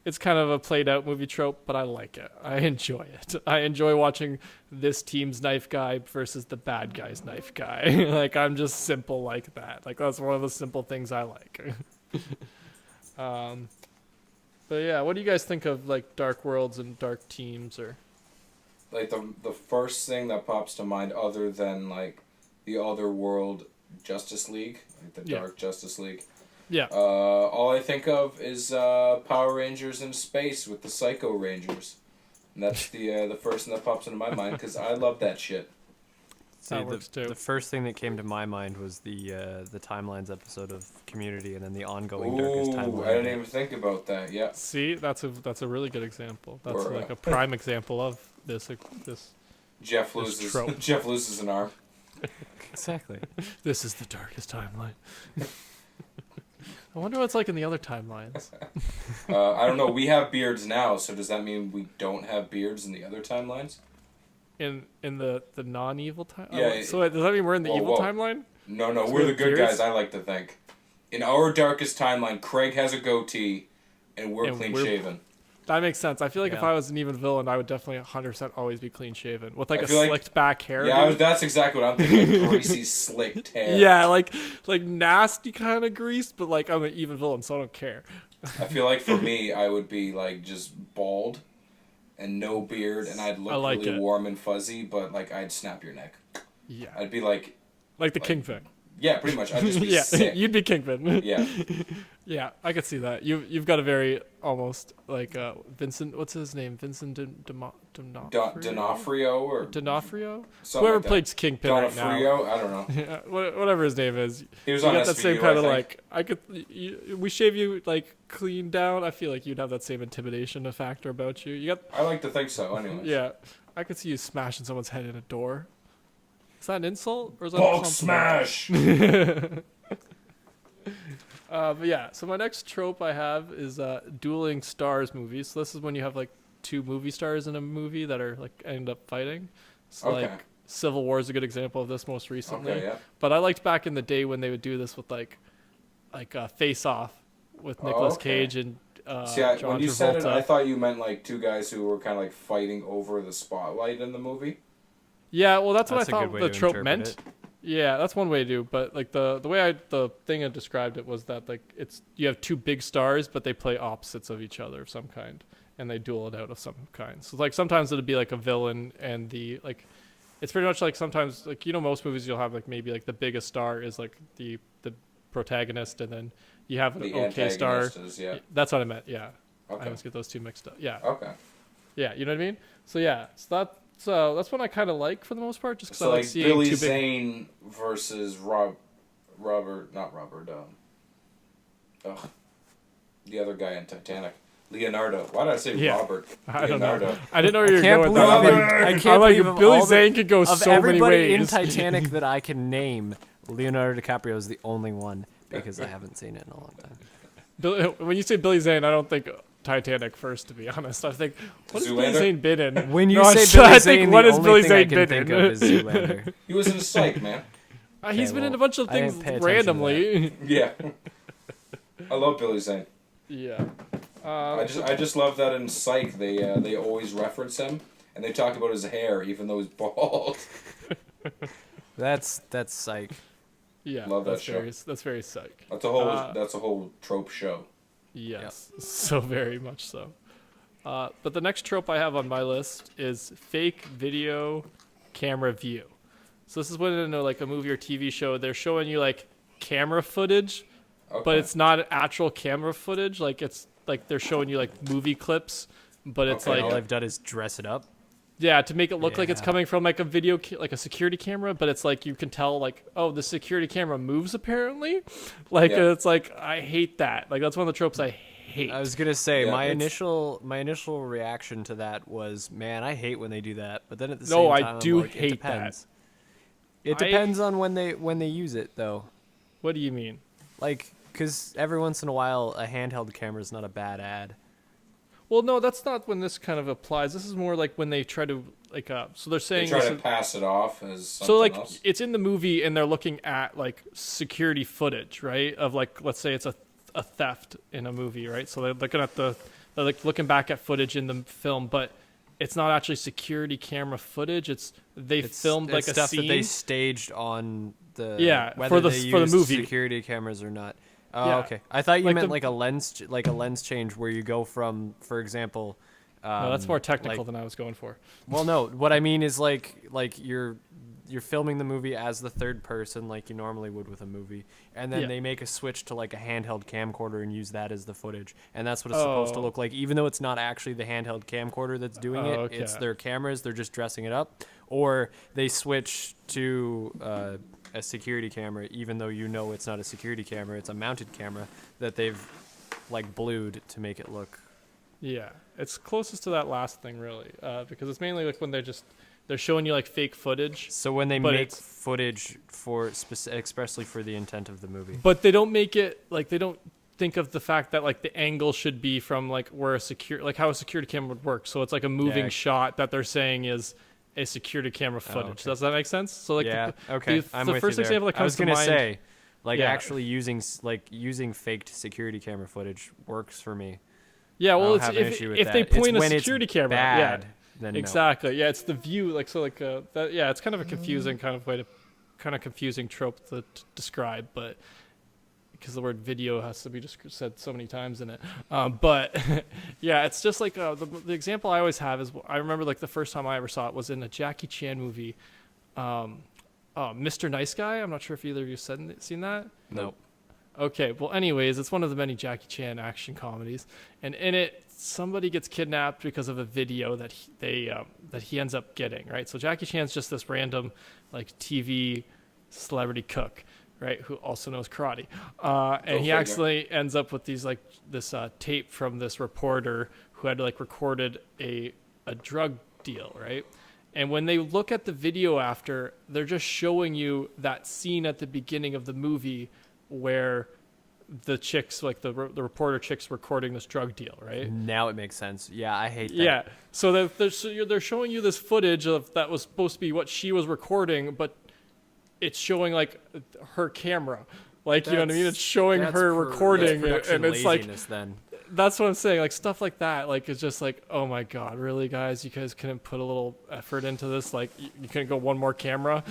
It's kind of a played out movie trope, but I like it. I enjoy it. I enjoy watching this team's knife guy versus the bad guy's knife guy. Like, I'm just simple like that. Like, that's one of the simple things I like. But yeah, what do you guys think of like dark worlds and dark teams? Or like the first thing that pops to mind, other than like the Otherworld Justice League, like the Dark Justice League. Yeah. All I think of is Power Rangers in space with the Psycho Rangers, and that's the first thing that pops into my mind because I love that shit. See, that works too. The first thing that came to my mind was the Timelines episode of Community, and then the ongoing Darkest Timeline. I didn't even think about that. Yeah. See, that's a really good example. That's like a prime example of this Jeff loses an arm. Exactly. This is the darkest timeline. I wonder what it's like in the other timelines. I don't know. We have beards now, so does that mean we don't have beards in the other timelines? In the non-evil time? Yeah. So does that mean we're in the evil timeline? No, so we're the good beards? guys, I like to think. In our darkest timeline, Craig has a goatee, and we're clean-shaven. That makes sense. I feel like if I was an even villain, I would definitely 100% always be clean-shaven. With like a slicked back hair. Yeah, that's exactly what I'm thinking. Greasy, slicked hair. Yeah, like nasty kind of grease, but like I'm an even villain, so I don't care. I feel like for me, I would be like just bald and no beard, and I'd look really warm and fuzzy, but like I'd snap your neck. Yeah. I'd be like the Kingpin. Yeah, pretty much. I'd just be sick. You'd be Kingpin. Yeah. Yeah, I could see that. You've got a very almost like Vincent. What's his name? Vincent D'Onofrio or D'Onofrio. Something Whoever like plays Kingpin right now. D'Onofrio. I don't know. Yeah, whatever his name is. He was on SVU, that same kind of like. We shave you like clean down. I feel like you'd have that same intimidation factor about you. I like to think so. Anyway. Yeah, I could see you smashing someone's head in a door. Is that an insult or is that Bulk smash? But yeah, so my next trope I have is dueling stars movies. So this is when you have like two movie stars in a movie that are like end up fighting. So like Civil War is a good example of this most recently. Okay, yeah. But I liked back in the day when they would do this with like Face Off with Nicolas Cage and John when you Travolta. said it, I thought you meant like two guys who were kind of like fighting over the spotlight in the movie. Yeah, well, that's what I thought the trope interpret meant. it. Yeah, that's one way to do. But like the thing I described it was that like you have two big stars, but they play opposites of each other of some kind, and they duel it out of some kind. So like sometimes it'd be like a villain and the like. It's pretty much like sometimes like most movies you'll have like maybe like the biggest star is like the protagonist, and then you have an okay star. That's what I meant. Yeah. Okay. I always get those two mixed up. Yeah. Okay. Yeah, you know what I mean. So yeah, so that's what I kind of like for the most part, just because I like seeing Billy two Zane versus Robert, the other guy in Titanic, Leonardo. Why did I say Robert? I don't Leonardo. know. I didn't know where you were going with that. I can't believe Billy Zane could go so many ways. in Titanic that I can name, Leonardo DiCaprio is the only one because I haven't seen it in a long time. When you say Billy Zane, I don't think Titanic first, to be honest. I think, what has Billy Zane been in? When you say Billy Zane, what the has only Billy thing I Zane can been think in? of is Zoolander. He was in Psych, man. He's been in a bunch of things randomly. Yeah. I love Billy Zane. Yeah. I just love that in Psych they always reference him and they talk about his hair even though he's bald. That's Psych. Yeah. Love that show. That's very Psych. That's a whole trope show. Yes. Yep. So very much so. But the next trope I have on my list is fake video camera view. So this is when in like a movie or TV show, they're showing you like camera footage, Okay. but it's not actual camera footage. Like it's like they're showing you like movie clips, but it's Okay, like All they've done is dress it up. yeah, to make it look like it's Yeah. coming from like a like a security camera, but it's like you can tell like, oh, the security camera moves apparently. Like Yeah. it's like I hate that. Like that's one of the tropes I hate. I was gonna say Yeah, my it's- initial reaction to that was, man, I hate when they do that. But then at the No, same I time, I'm do like, hate it that. depends. It depends on when they use it though. What do you mean? Like, because every once in a while, a handheld camera is not a bad ad. Well, no, that's not when this kind of applies. This is more like when they try to like so they're They saying try this to is- pass it off as something so like else. it's in the movie and they're looking at like security footage, right? Of like let's say it's a theft in a movie, right? So they're looking at they're like looking back at footage in the film, but it's not actually security camera footage. It's they filmed like it's a stuff scene. that they staged on the Yeah, whether for the- they for the used movie. security cameras or not. Oh, Yeah. okay. I thought you Like meant the- like a lens change where you go from, for example. No, that's more technical like- than I was going for. Well, no. What I mean is like you're filming the movie as the third person like you normally would with a movie, and then Yeah. they make a switch to like a handheld camcorder and use that as the footage, and that's what it's supposed to Oh. look like. Even though it's not actually the handheld camcorder that's doing it, it's Okay. their cameras. They're just dressing it up, or they switch to a security camera, even though you know it's not a security camera. It's a mounted camera that they've like blued to make it look. Yeah, it's closest to that last thing really, because it's mainly like when they're showing you like fake footage, So when they But make it's- footage for expressly for the intent of the movie. but they don't make it like they don't think of the fact that like the angle should be from like where like how a security camera would work. So it's like a moving Yeah. shot that they're saying is a security camera footage. okay. Does that make sense? So like yeah. Okay. I'm the with first you there. example that I was comes to gonna mind. say, like Yeah. actually using faked security camera footage works for me. Yeah, I well, don't it's have an if issue with if that. they It's point a when it's security camera, bad, yeah, then no. exactly. Yeah, it's the view. Like so, like that. Yeah, it's kind of a confusing kind of way to, kind of confusing trope to describe, but because the word video has to be just said so many times in it. But yeah, it's just like the example I always have is I remember like the first time I ever saw it was in a Jackie Chan movie, Mr. Nice Guy. I'm not sure if either of you seen that. Nope. Okay, well, anyways, it's one of the many Jackie Chan action comedies, and in it, somebody gets kidnapped because of a video that he ends up getting. Right, so Jackie Chan's just this random, like TV celebrity cook, right, who also knows karate, and he figure. actually ends up with this tape from this reporter who had like recorded a drug deal, right. And when they look at the video after, they're just showing you that scene at the beginning of the movie where the chicks, like the reporter chicks, recording this drug deal, right? Now it makes sense. Yeah, I hate that. Yeah. So they're showing you this footage of that was supposed to be what she was recording, but it's showing like her camera. Like, you know what I mean? It's showing That's her for- recording, that's production and it's like laziness then. that's what I'm saying. Like stuff like that. Like it's just like, oh my god, really, guys? You guys couldn't put a little effort into this? Like you couldn't go one more camera?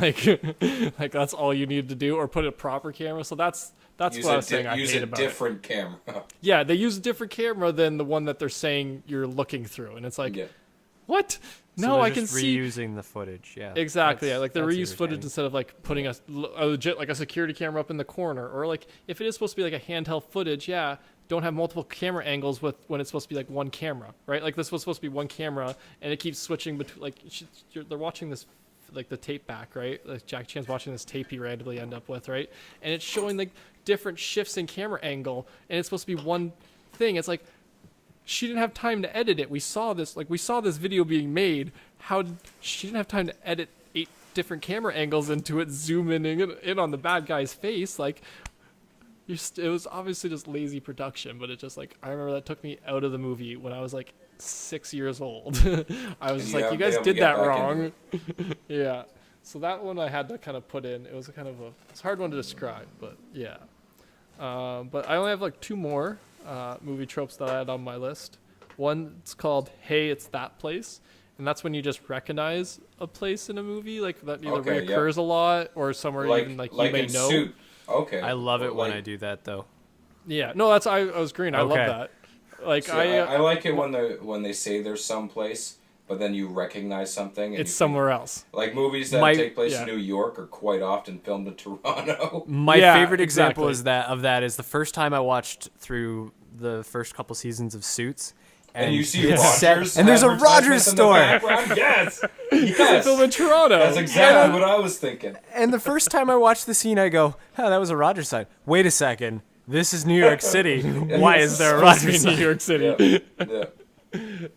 like that's all you need to do, or put a proper camera? So that's Use what I was saying. I use hate a about it. different camera. Yeah, they use a different camera than the one that they're saying you're looking through, and it's like, Yeah. what? So No, they're I can just see. reusing the footage. Yeah. Exactly, yeah. That's- Like they that's reuse footage irritating. instead of like putting a legit like a security camera up in the corner, or like if it is supposed to be like a handheld footage, yeah, don't have multiple camera angles with when it's supposed to be like one camera, right? Like this was supposed to be one camera, and it keeps switching between. Like they're watching this, like the tape back, right? Like Jack Chan's watching this tape he randomly end up with, right? And it's showing like different shifts in camera angle, and it's supposed to be one thing. It's like she didn't have time to edit it. We saw this video being made. She didn't have time to edit 8 different camera angles into it, zooming in on the bad guy's face. Like, it was obviously just lazy production, but it just like, I remember that took me out of the movie when I was like 6 years old. I was just like, you guys did that wrong. Yeah. So that one I had to kind of put in. It was a kind of it's a hard one to describe, but yeah. But I only have like 2 more movie tropes that I had on my list. One's called "Hey, It's That Place," and that's when you just recognize a place in a movie, like that either Okay, reoccurs a lot or somewhere even like you may in know. Suit. Okay. I love it when Like- I do that though. Yeah, no, I was green. I love Okay. that. Like See, I like it when they say there's some place but then you recognize something. And It's somewhere else. Like movies that take place in New York are quite often filmed in Toronto. My favorite example is that is the first time I watched through the first couple seasons of Suits. And you see Rogers, and there's a Rogers store. Yes, They film in Toronto. That's exactly what I was thinking. And the first time I watched the scene, I go, "Oh, that was a Rogers sign." Wait a second, this is New York City. Why is there a Rogers sign? New York City? Yeah.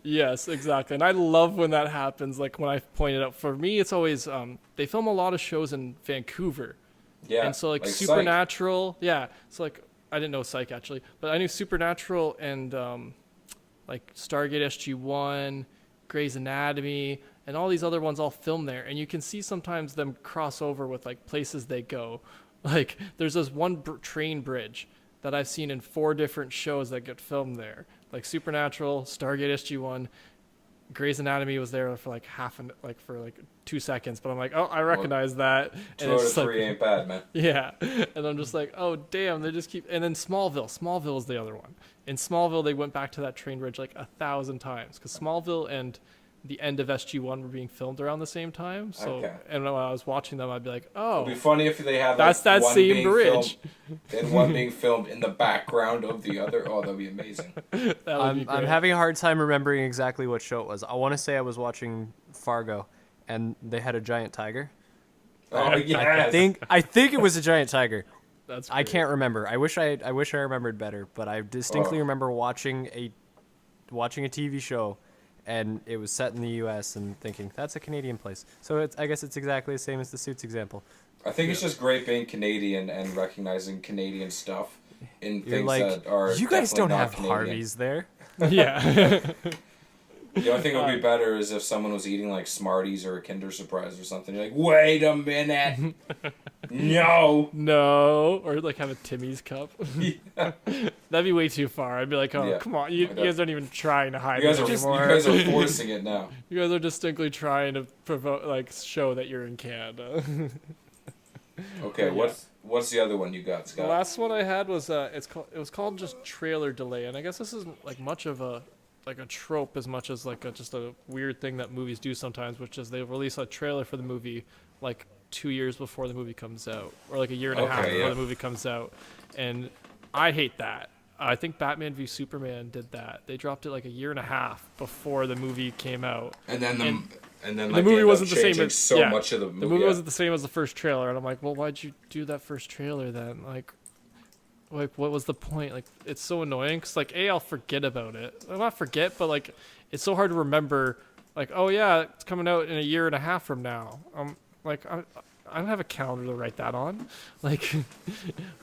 Yes, exactly. And I love when that happens. Like when I pointed out, for me, it's always they film a lot of shows in Vancouver. Yeah. And so like Supernatural, So like I didn't know Psych actually, but I knew Supernatural and like Stargate SG-1, Grey's Anatomy, and all these other ones all filmed there. And you can see sometimes them cross over with like places they go. Like there's this one train bridge that I've seen in 4 different shows that get filmed there. Like Supernatural, Stargate SG-1, Grey's Anatomy was there for like for 2 seconds, but I'm like, oh, I recognize that. 2 out of 3 ain't bad, man. Yeah, and I'm just like, oh damn, they just keep. And then Smallville is the other one. In Smallville, they went back to that train bridge like 1,000 times because Smallville and the end of SG-1 were being filmed around the same time. So, and when I was watching them, I'd be like, oh, it'd be funny if they had that's that same bridge. And one being filmed in the background of the other. Oh, that'd be amazing. I'm having a hard time remembering exactly what show it was. I want to say I was watching Fargo, and they had a giant tiger. Oh yes. I think it was a giant tiger. That's great. I can't remember. I wish I remembered better, but I distinctly remember watching a TV show, and it was set in the U.S. and thinking that's a Canadian place. So I guess it's exactly the same as the Suits example. I think it's just great being Canadian and recognizing Canadian stuff in things that are. You guys don't have Canadian. Harveys there. Yeah. The only thing that would be better is if someone was eating like Smarties or a Kinder Surprise or something. You're like, wait a minute. No. Or like have a Timmy's cup. Yeah. That'd be way too far. I'd be like, oh, come on. You guys aren't even trying to hide it anymore. You guys are forcing it now. You guys are distinctly trying to provoke, like, show that you're in Canada. Okay, what's the other one you got, Scott? The last one I had was it was called just trailer delay, and I guess this isn't like much of a trope as much as like just a weird thing that movies do sometimes, which is they release a trailer for the movie like 2 years before the movie comes out, or like a year and a half before the movie comes out, and I hate that. I think Batman v Superman did that. They dropped it like a year and a half before the movie came out, and then the movie wasn't the same as much of the movie. The movie wasn't the same as the first trailer, and I'm like, well, why'd you do that first trailer then? Like what was the point? Like, it's so annoying because like I'll forget about it. I'll not forget, but like it's so hard to remember. Like, oh yeah, it's coming out in a year and a half from now. Like I don't have a calendar to write that on. Like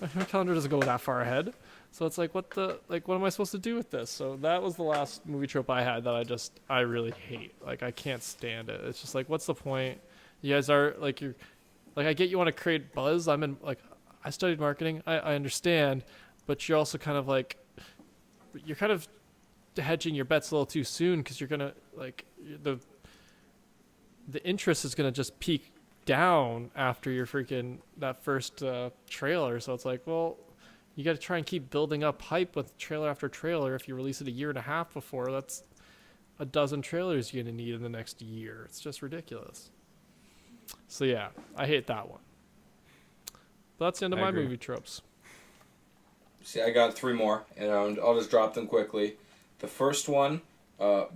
my calendar doesn't go that far ahead. So it's like, what am I supposed to do with this? So that was the last movie trope I had that I really hate. Like, I can't stand it. It's just like, what's the point? You guys are like, I get you want to create buzz. I studied marketing. I understand, but you're also kind of like, you're kind of hedging your bets a little too soon because you're gonna like the interest is gonna just peak down after your freaking that first trailer. So it's like, well, you got to try and keep building up hype with trailer after trailer. If you release it a year and a half before, that's a dozen trailers you're gonna need in the next year. It's just ridiculous. So yeah, I hate that one. But that's the end of my movie tropes. See, I got 3 more, and I'll just drop them quickly. The first one,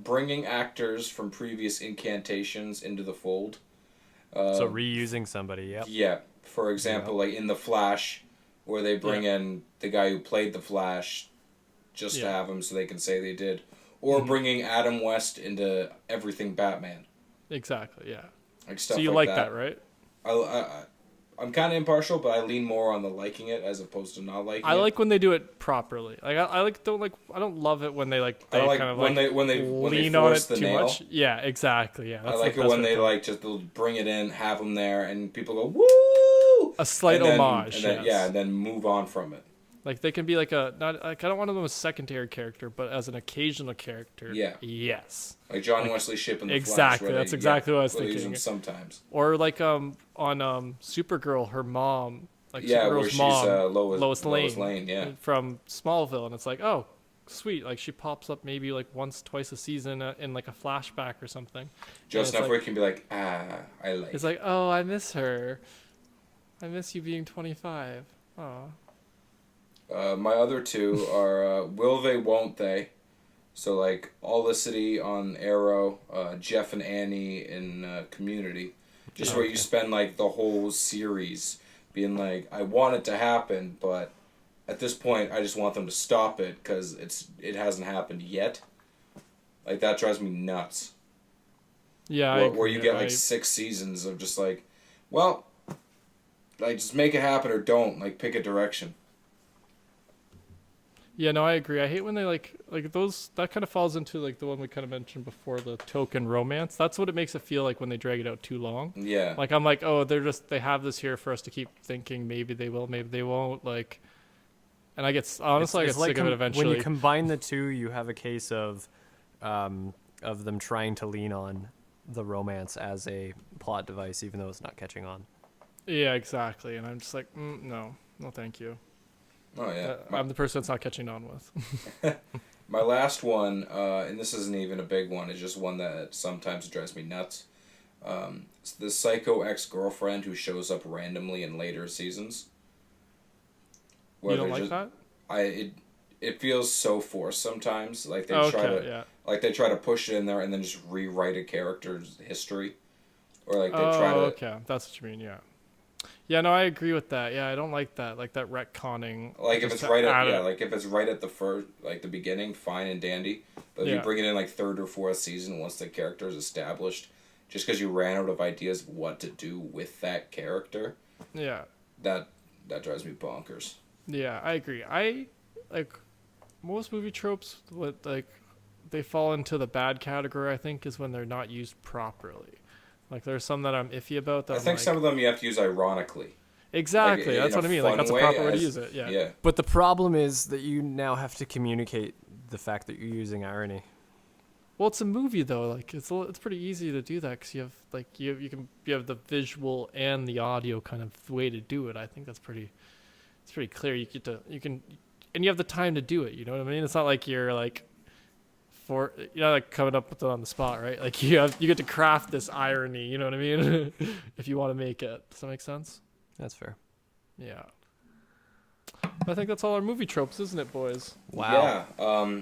bringing actors from previous incantations into the fold. So reusing somebody, yep. Yeah. For example, like in The Flash, where they bring in the guy who played The Flash just to have him so they can say they did. Or bringing Adam West into everything Batman. Exactly, yeah. Like stuff so you like that, right? I'm kind of impartial, but I lean more on the liking it as opposed to not liking it. I like when they do it properly. Like I don't love it when they lean on it too much. Yeah, exactly. Yeah. I like it when they they'll bring it in, have them there, and people go woo. A slight homage. And then move on from it. Like they can be like I don't want them as a secondary character, but as an occasional character. Yeah. Yes. Like John Wesley Shipp in The Flash. Exactly. That's exactly what I was thinking. Use them sometimes. Or like on Supergirl, her mom, like Supergirl's mom, Lois Lane, yeah, from Smallville, and it's like, oh, sweet. Like she pops up maybe like once, twice a season in like a flashback or something. Just enough like, where you can be like, I like. It's like, oh, I miss her. I miss you being 25. Oh. My other two are Will They, Won't They? So, like, Olicity on Arrow, Jeff and Annie in Community. Just where you spend, like, the whole series being like, I want it to happen, but at this point, I just want them to stop it because it hasn't happened yet. Like, that drives me nuts. Yeah, where you get, like, 6 seasons of just, like, well, like, just make it happen or don't. Like, pick a direction. Yeah, no, I agree. I hate when they like those. That kind of falls into like the one we kind of mentioned before, the token romance. That's what it makes it feel like when they drag it out too long. Yeah. Like I'm like, oh, they have this here for us to keep thinking. Maybe they will, maybe they won't. Like, and I get sick of it eventually. When you combine the two, you have a case of them trying to lean on the romance as a plot device, even though it's not catching on. Yeah, exactly. And I'm just like, no, thank you. Oh, yeah. I'm the person that's not catching on with. My last one, and this isn't even a big one, it's just one that sometimes drives me nuts. It's the psycho ex-girlfriend who shows up randomly in later seasons. You don't like that? It feels so forced sometimes. Like they they try to push it in there and then just rewrite a character's history. Or like they try to... okay. That's what you mean, yeah. Yeah, no, I agree with that. Yeah, I don't like that. Like that retconning. Like if it's right at the first, like the beginning, fine and dandy. But if you bring it in like third or fourth season, once the character is established, just because you ran out of ideas of what to do with that character. Yeah. That drives me bonkers. Yeah, I agree. I like most movie tropes. They fall into the bad category. I think is when they're not used properly. Like there's some that I'm iffy about. I think some of them you have to use ironically. Exactly, that's what I mean. Like that's a proper way to use it. Yeah. But the problem is that you now have to communicate the fact that you're using irony. Well, it's a movie though. Like it's pretty easy to do that because you have like you have the visual and the audio kind of way to do it. I think that's pretty. It's pretty clear. You have the time to do it. You know what I mean? It's not like you're like. Like coming up with it on the spot, right? Like you get to craft this irony, you know what I mean? If you want to make it. Does that make sense? That's fair. Yeah. I think that's all our movie tropes, isn't it, boys? Wow. Yeah.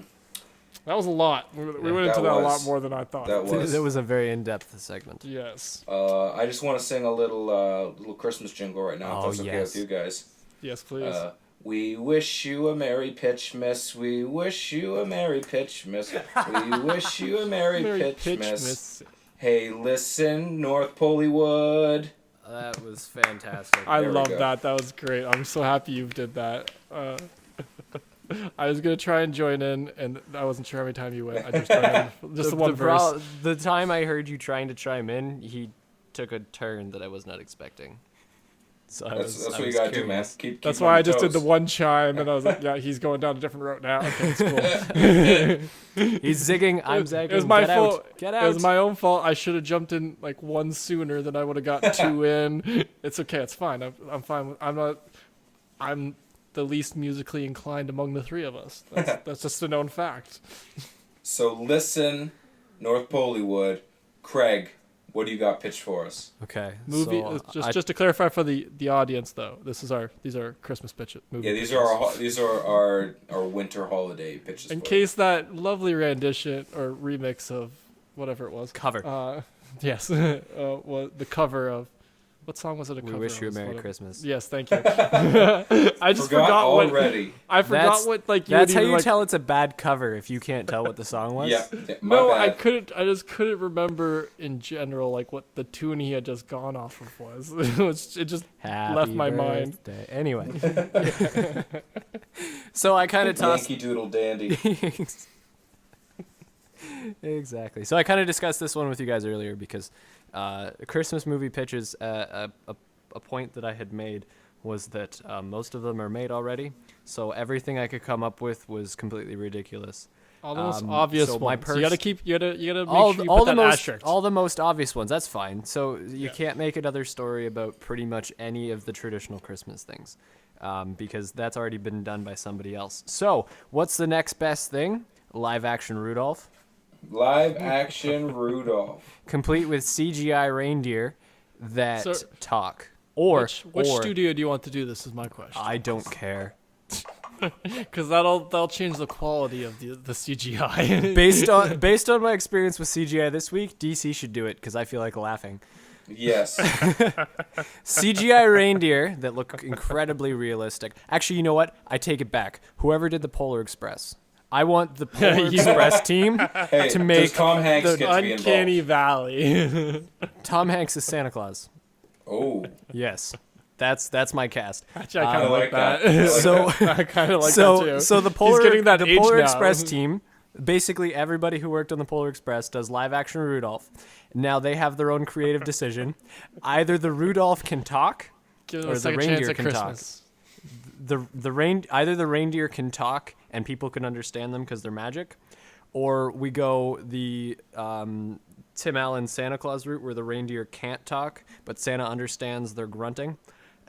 That was a lot. We went into that a lot more than I thought. That was a very in-depth segment. Yes. I just want to sing a little Christmas jingle right now. If that's okay with you guys. Yes, please. We wish you a Merry Pitchmas. We wish you a Merry Pitchmas. We wish you a Merry Pitchmas. Hey, listen, North Polywood. That was fantastic. I love that. That was great. I'm so happy you did that. I was going to try and join in, and I wasn't sure how many times you went. I just joined in. Just the one verse. The time I heard you trying to chime in, he took a turn that I was not expecting. So that's what you gotta do, man. Keep that's why I just did the one chime, and I was like, "Yeah, he's going down a different route now." Okay, it's cool. He's zigging, I'm zagging. It was my fault. Get out. It was my own fault. I should have jumped in like one sooner than I would have got two in. It's okay. It's fine. I'm fine. I'm the least musically inclined among the three of us. That's just a known fact. So listen, North Polywood, Craig. What do you got pitched for us? Okay. Movie. So just to clarify for the audience, though, these are Christmas pitches. Yeah, these are our winter holiday pitches. In case that lovely rendition or remix of whatever it was. Cover. Yes. Was the cover of. What song was it? We wish you a Merry Christmas. Yes, thank you. I just forgot already. I forgot what like. That's how you tell it's a bad cover if you can't tell what the song was. Yeah. No, I couldn't. I just couldn't remember in general like what the tune he had just gone off of was. It just left my mind. Anyway. So I kind of tossed. Yankee Doodle Dandy. Exactly. So I kind of discussed this one with you guys earlier because Christmas movie pitches, a point that I had made was that most of them are made already. So everything I could come up with was completely ridiculous. All the most obvious ones. You gotta make sure you put that asterisk. All the most obvious ones. That's fine. So you can't make another story about pretty much any of the traditional Christmas things. because that's already been done by somebody else. So, what's the next best thing? Live action Rudolph, Live action Rudolph. complete with CGI reindeer that So- talk. Or Which or studio do you want to do this? Is my question. I don't care. Because that'll change the quality of the CGI. Based on my experience with CGI this week, DC should do it because I feel like laughing. Yes. CGI reindeer that look incredibly realistic. Actually, you know what? I take it back. Whoever did the Polar Express, I want the Polar Express team Hey, to make does Tom Hanks The get to be Uncanny involved? Valley. Tom Hanks as Santa Claus. Oh. Yes, that's my cast. Actually, I kind of I like like that. So I kind of like that too. so the Polar getting that the age Polar now. Express team. Basically, everybody who worked on the Polar Express does live action Rudolph. Now they have their own creative decision. Either the Rudolph can talk, Give them or a the second reindeer chance at can talk. Christmas. Either the reindeer can talk and people can understand them because they're magic, or we go the Tim Allen Santa Claus route where the reindeer can't talk but Santa understands their grunting.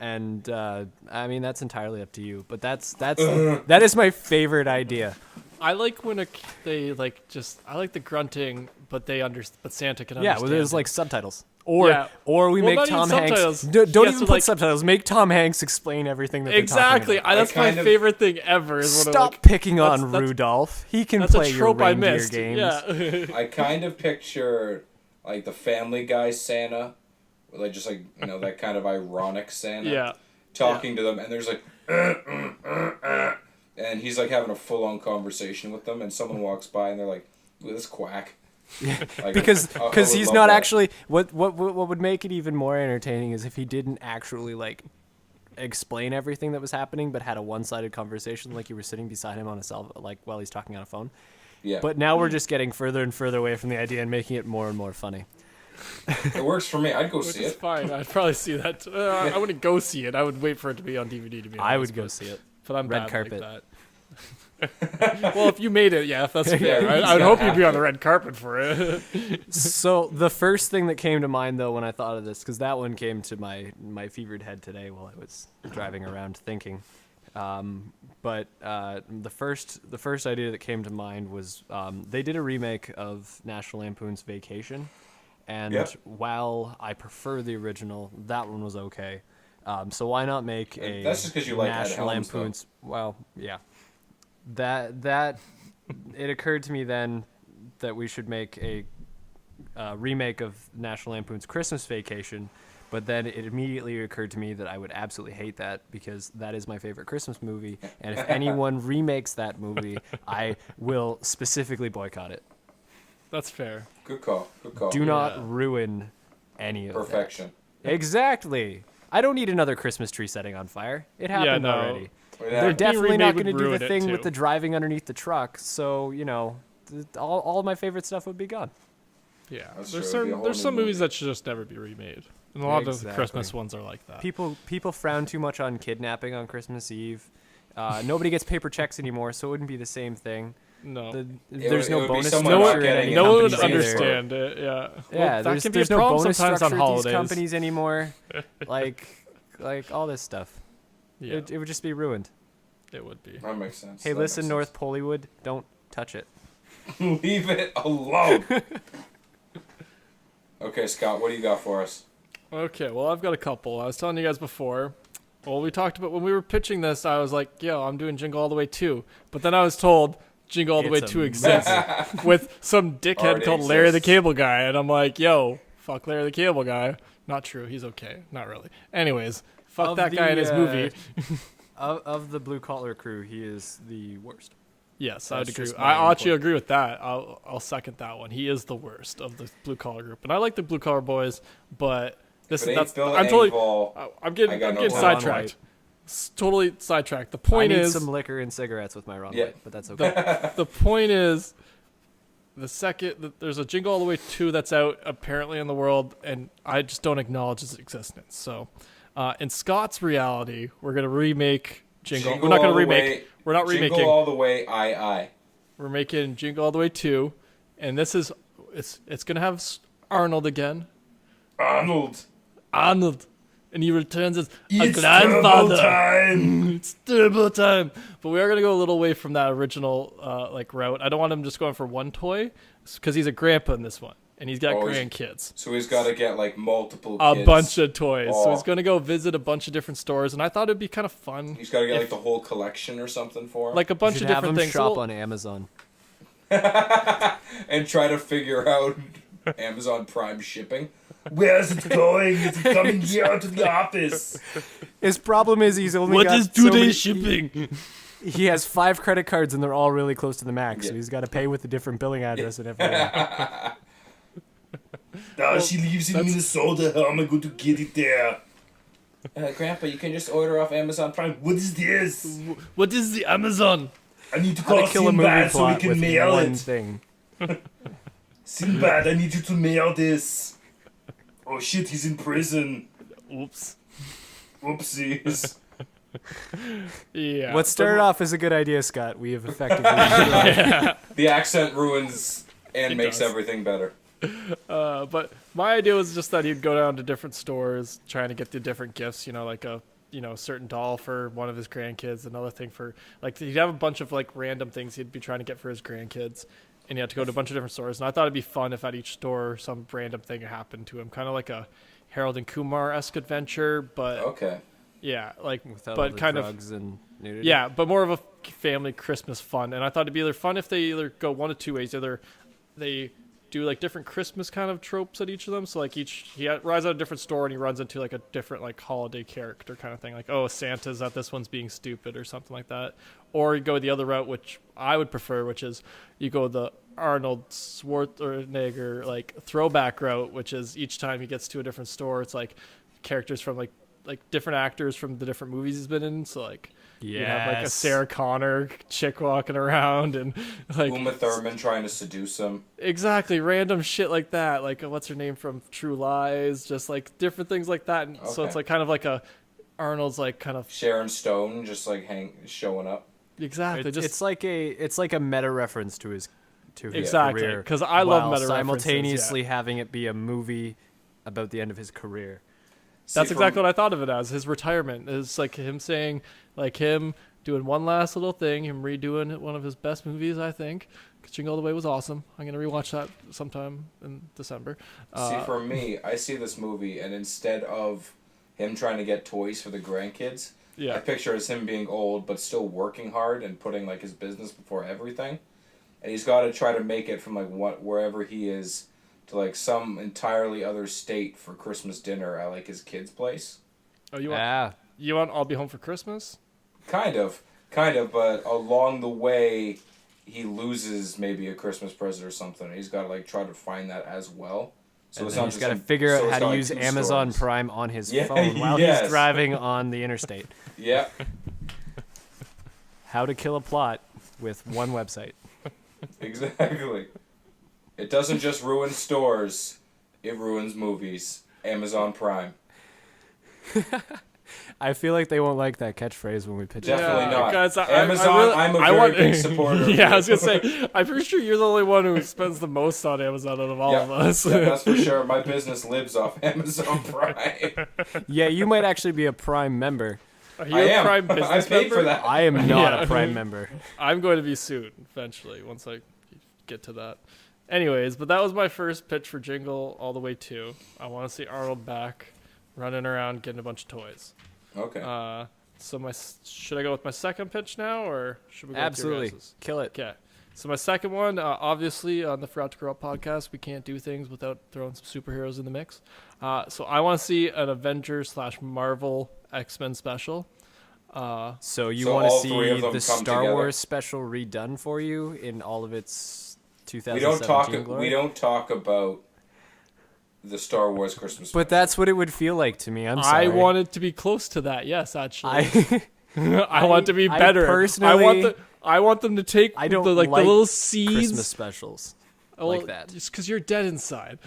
And I mean that's entirely up to you, but that is my favorite idea. I like when they like just. I like the grunting, but but Santa can Yeah, understand. well, there's it. like subtitles. Or Yeah. or we Well, make not even Tom Hanks. subtitles. Don't He has even to, put like- subtitles. Make Tom Hanks explain everything that they're Exactly. talking about. That's my kind of- favorite thing ever. Is when I'm Stop like, picking on that's- Rudolph. He can That's play a your trope I reindeer missed. games. Yeah. I kind of picture like the Family Guy Santa, like just like that kind of ironic Santa. Yeah. Talking to them, and there's like, and he's like having a full-on conversation with them, and someone walks by, and they're like, "Look at this quack." Like, because I would he's love not that. actually what would make it even more entertaining is if he didn't actually like explain everything that was happening but had a one-sided conversation like you were sitting beside him on a while he's talking on a phone. Yeah, But now we're just getting further and further away from the idea and making it more and more funny. it works for me. I'd go Which see is it. fine. I'd probably see that. I wouldn't go see it. I would wait for it to be on DVD to be honest. I would go see it. But I'm Red bad carpet. like that. Well, if you made it, yeah, if that's Yeah, fair. he's I would gonna hope you'd have be on to. the red carpet for it. So the first thing that came to mind though when I thought of this, because that one came to my fevered head today while I was driving around thinking. But the first idea that came to mind was they did a remake of National Lampoon's Vacation, and Yep. while I prefer the original, that one was okay. So why not make a That's just 'cause you like Ed National Helms, though. Lampoon's? Well, yeah. That it occurred to me then that we should make a remake of National Lampoon's Christmas Vacation, but then it immediately occurred to me that I would absolutely hate that because that is my favorite Christmas movie, and if anyone remakes that movie, I will specifically boycott it. That's fair. Good call. Good call. Do not Yeah. ruin any of Perfection. that. Exactly. I don't need another Christmas tree setting on fire. It happened no. already. Yeah. They're definitely remade not would going to do ruin the it, thing with too. the driving underneath the truck, so all of my favorite stuff would be gone. Yeah. That's There's true. It'd be a some whole there's new some movies movie. that should just never be remade. And a lot of the Exactly. Christmas ones are like that. People frown too much on kidnapping on Christmas Eve. Nobody gets paper checks anymore, so it wouldn't be the same thing. No. There's it no would be bonus someone not structure in getting any it. No one would companies either. understand it. Yeah. Yeah, Well, that can be there's a no problem bonus sometimes structure on at holidays. these companies anymore. like all this stuff. Yeah. It would just be ruined. It would be. That makes sense. Hey, That listen, makes North Polywood, don't touch it. sense. Leave it alone. Okay, Scott, what do you got for us? Okay, well, I've got a couple. I was telling you guys before. Well, we talked about when we were pitching this, I was like, yo, I'm doing Jingle All the Way 2. But then I was told Jingle All the Way It's 2 a exists with some dickhead Already called Larry the exists. Cable Guy. And I'm like, yo, fuck Larry the Cable Guy. Not true. He's okay. Not really. Anyways, fuck Of that guy in his the, movie. Of the blue collar crew, he is the worst. Yes, I would That's agree. just my I'll actually input. agree with that. I'll second that one. He is the worst of the blue collar group. And I like the blue collar boys, but If it ain't that's Phil I'm totally Engvall, I'm getting I got no getting time. sidetracked. Totally sidetracked. The I point need is some liquor and cigarettes with my Ron Yeah. White, but that's okay. the point is there's a Jingle All the Way 2 that's out apparently in the world, and I just don't acknowledge its existence. So, in Scott's reality, we're gonna remake Jingle. We're not gonna All the remake. Way- We're not Jingle remaking. all the way, aye. We're making Jingle All the Way 2, and this is it's gonna have Arnold again. Arnold. Arnold. and he returns as a It's grandfather. turbo time. It's turbo time. But we are gonna go a little away from that original route. I don't want him just going for one toy, because he's a grandpa in this one, and he's got grandkids. So he's got to get like multiple A kids. bunch of toys. Oh. So he's gonna go visit a bunch of different stores, and I thought it'd be kind of fun. He's got to get like the whole collection or something for him. Like a bunch of different things. Shop Well, on Amazon. And try to figure out Amazon Prime shipping. Where is it going? Is it coming here to the office? His problem is he's only what got is so two-day many- shipping? He has 5 credit cards and they're all really close to the max, so Yeah. he's got to pay with a different billing address and everything. She lives in Minnesota. How am I going to get it there? Grandpa, you can just order off Amazon Prime. What is this? What is the Amazon? I need to How to call kill a movie Sinbad so we plot can with mail one it. thing. Sinbad, I need you to mail this. Oh shit, he's in prison. Oops. Whoopsies. Yeah. What started off as a good idea, Scott, we have effectively The accent ruins and It makes does. everything better. But my idea was just that he'd go down to different stores trying to get the different gifts, like a certain doll for one of his grandkids, another thing for like he'd have a bunch of like random things he'd be trying to get for his grandkids, and he had to go to a bunch of different stores. And I thought it'd be fun if at each store some random thing happened to him, kind of like a Harold and Kumar-esque adventure, but Okay. yeah, like without all but the kind of drugs and nudity. yeah, but more of a family Christmas fun. And I thought it'd be either fun if they either go one of two ways. Either they do like different Christmas kind of tropes at each of them. So like he rides out a different store and he runs into like a different like holiday character kind of thing. Like, oh, Santa's at this one's being stupid or something like that. Or you go the other route, which I would prefer, which is you go the Arnold Schwarzenegger like throwback route, which is each time he gets to a different store, it's like characters from like different actors from the different movies he's been in. So like you have like a Sarah Connor chick walking around and like Uma Thurman trying to seduce him. exactly random shit like that. Like what's her name from True Lies? Just like different things like that. And so Okay. it's like kind of like a Arnold's like kind of Sharon Stone just like showing up. exactly just It's like a meta reference to his exactly career, because I love while meta simultaneously references, having it be a movie about the end of his career. That's See, exactly what I thought of it as. His retirement is like him saying, like him doing one last little thing, him redoing one of his best movies, I think. Jingle All the Way was awesome. I'm gonna rewatch that sometime in December. See, for me, I see this movie, and instead of him trying to get toys for the grandkids, I Yeah, picture as him being old but still working hard and putting like his business before everything, and he's got to try to make it from like wherever he is to like some entirely other state for Christmas dinner at like his kid's place. oh you want I'll Be Home for Christmas? Kind of, but along the way, he loses maybe a Christmas present or something. He's got to like try to find that as well. So And it's then not he's just got to him- figure out so it's how got, to like, use two Amazon stories. Prime on his Yeah, phone while yes. he's driving on the interstate. Yeah, How to kill a plot with one website. exactly. It doesn't just ruin stores; it ruins movies. Amazon Prime. I feel like they won't like that catchphrase when we pitch it. Definitely not. Guys, Amazon, I'm a very big supporter of Yeah, you. I was gonna say, I'm pretty sure you're the only one who spends the most on Amazon out of all of us. Yeah, that's for sure. My business lives off Amazon Prime. Yeah, you might actually be a Prime member. Are you I a am. Prime I business paid member? for that. I am not Yeah. a Prime member. I'm going to be soon, eventually, once I get to that. Anyways, but that was my first pitch for Jingle All the Way 2. I want to see Arnold back, running around, getting a bunch of toys. Okay. So should I go with my second pitch now, or should we go Absolutely. with your guys's? Kill it. Okay. So my second one, obviously on the Forgot to Grow Up podcast, we can't do things without throwing some superheroes in the mix. So I want to see an Avengers/Marvel X-Men special. So you So want to all three of see them the come Star together? Wars special redone for you in all of its we 2017 don't talk. glory? We don't talk about the Star Wars Christmas. But that's what it would feel like to me. I'm sorry. I want it to be Christmas to that. Yes, actually. I I want it to be I better. personally- I want them to take I don't the like little seeds. Christmas specials Well, like that. Just because you're dead inside.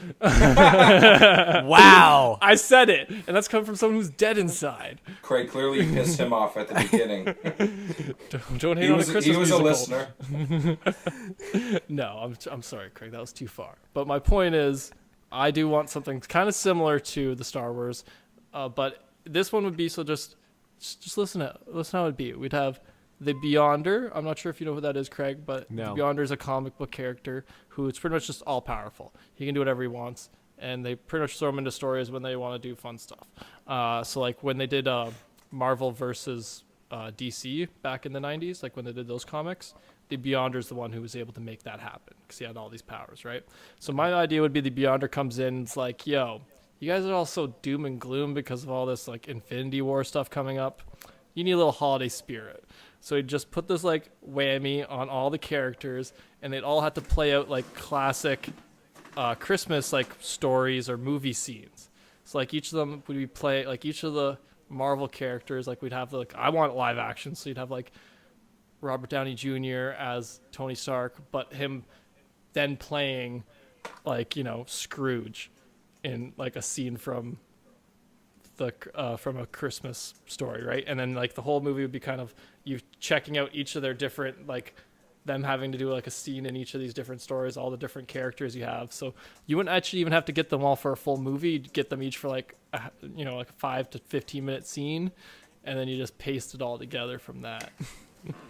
Wow. I said it, and that's coming from someone who's dead inside. Craig clearly pissed him off at the beginning. Don't hate He on was a Christmas he was a musical. listener. No, I'm sorry, Craig. That was too far. But my point is, I do want something kind of similar to the Star Wars, but this one would be just listen how it would be. We'd have the Beyonder. I'm not sure if you know who that is, Craig, but No. the Beyonder is a comic book character who is pretty much just all powerful. He can do whatever he wants, and they pretty much throw him into stories when they want to do fun stuff. So like when they did Marvel versus DC back in the 90s, like when they did those comics, the Beyonder's the one who was able to make that happen because he had all these powers, right? So my idea would be the Beyonder comes in and it's like, yo, you guys are all so doom and gloom because of all this like Infinity War stuff coming up. You need a little holiday spirit. So he just put this like whammy on all the characters, and they'd all have to play out like classic Christmas like stories or movie scenes. So like each of them would be play like each of the Marvel characters, like we'd have like, I want live action, so you'd have like Robert Downey Jr. as Tony Stark, but him then playing like, you know, Scrooge in like a scene from a Christmas story, right? And then like the whole movie would be kind of you checking out each of their different, like them having to do like a scene in each of these different stories, all the different characters you have. So you wouldn't actually even have to get them all for a full movie. You'd get them each for like you know, like a 5 to 15 minute scene, and then you just paste it all together from that.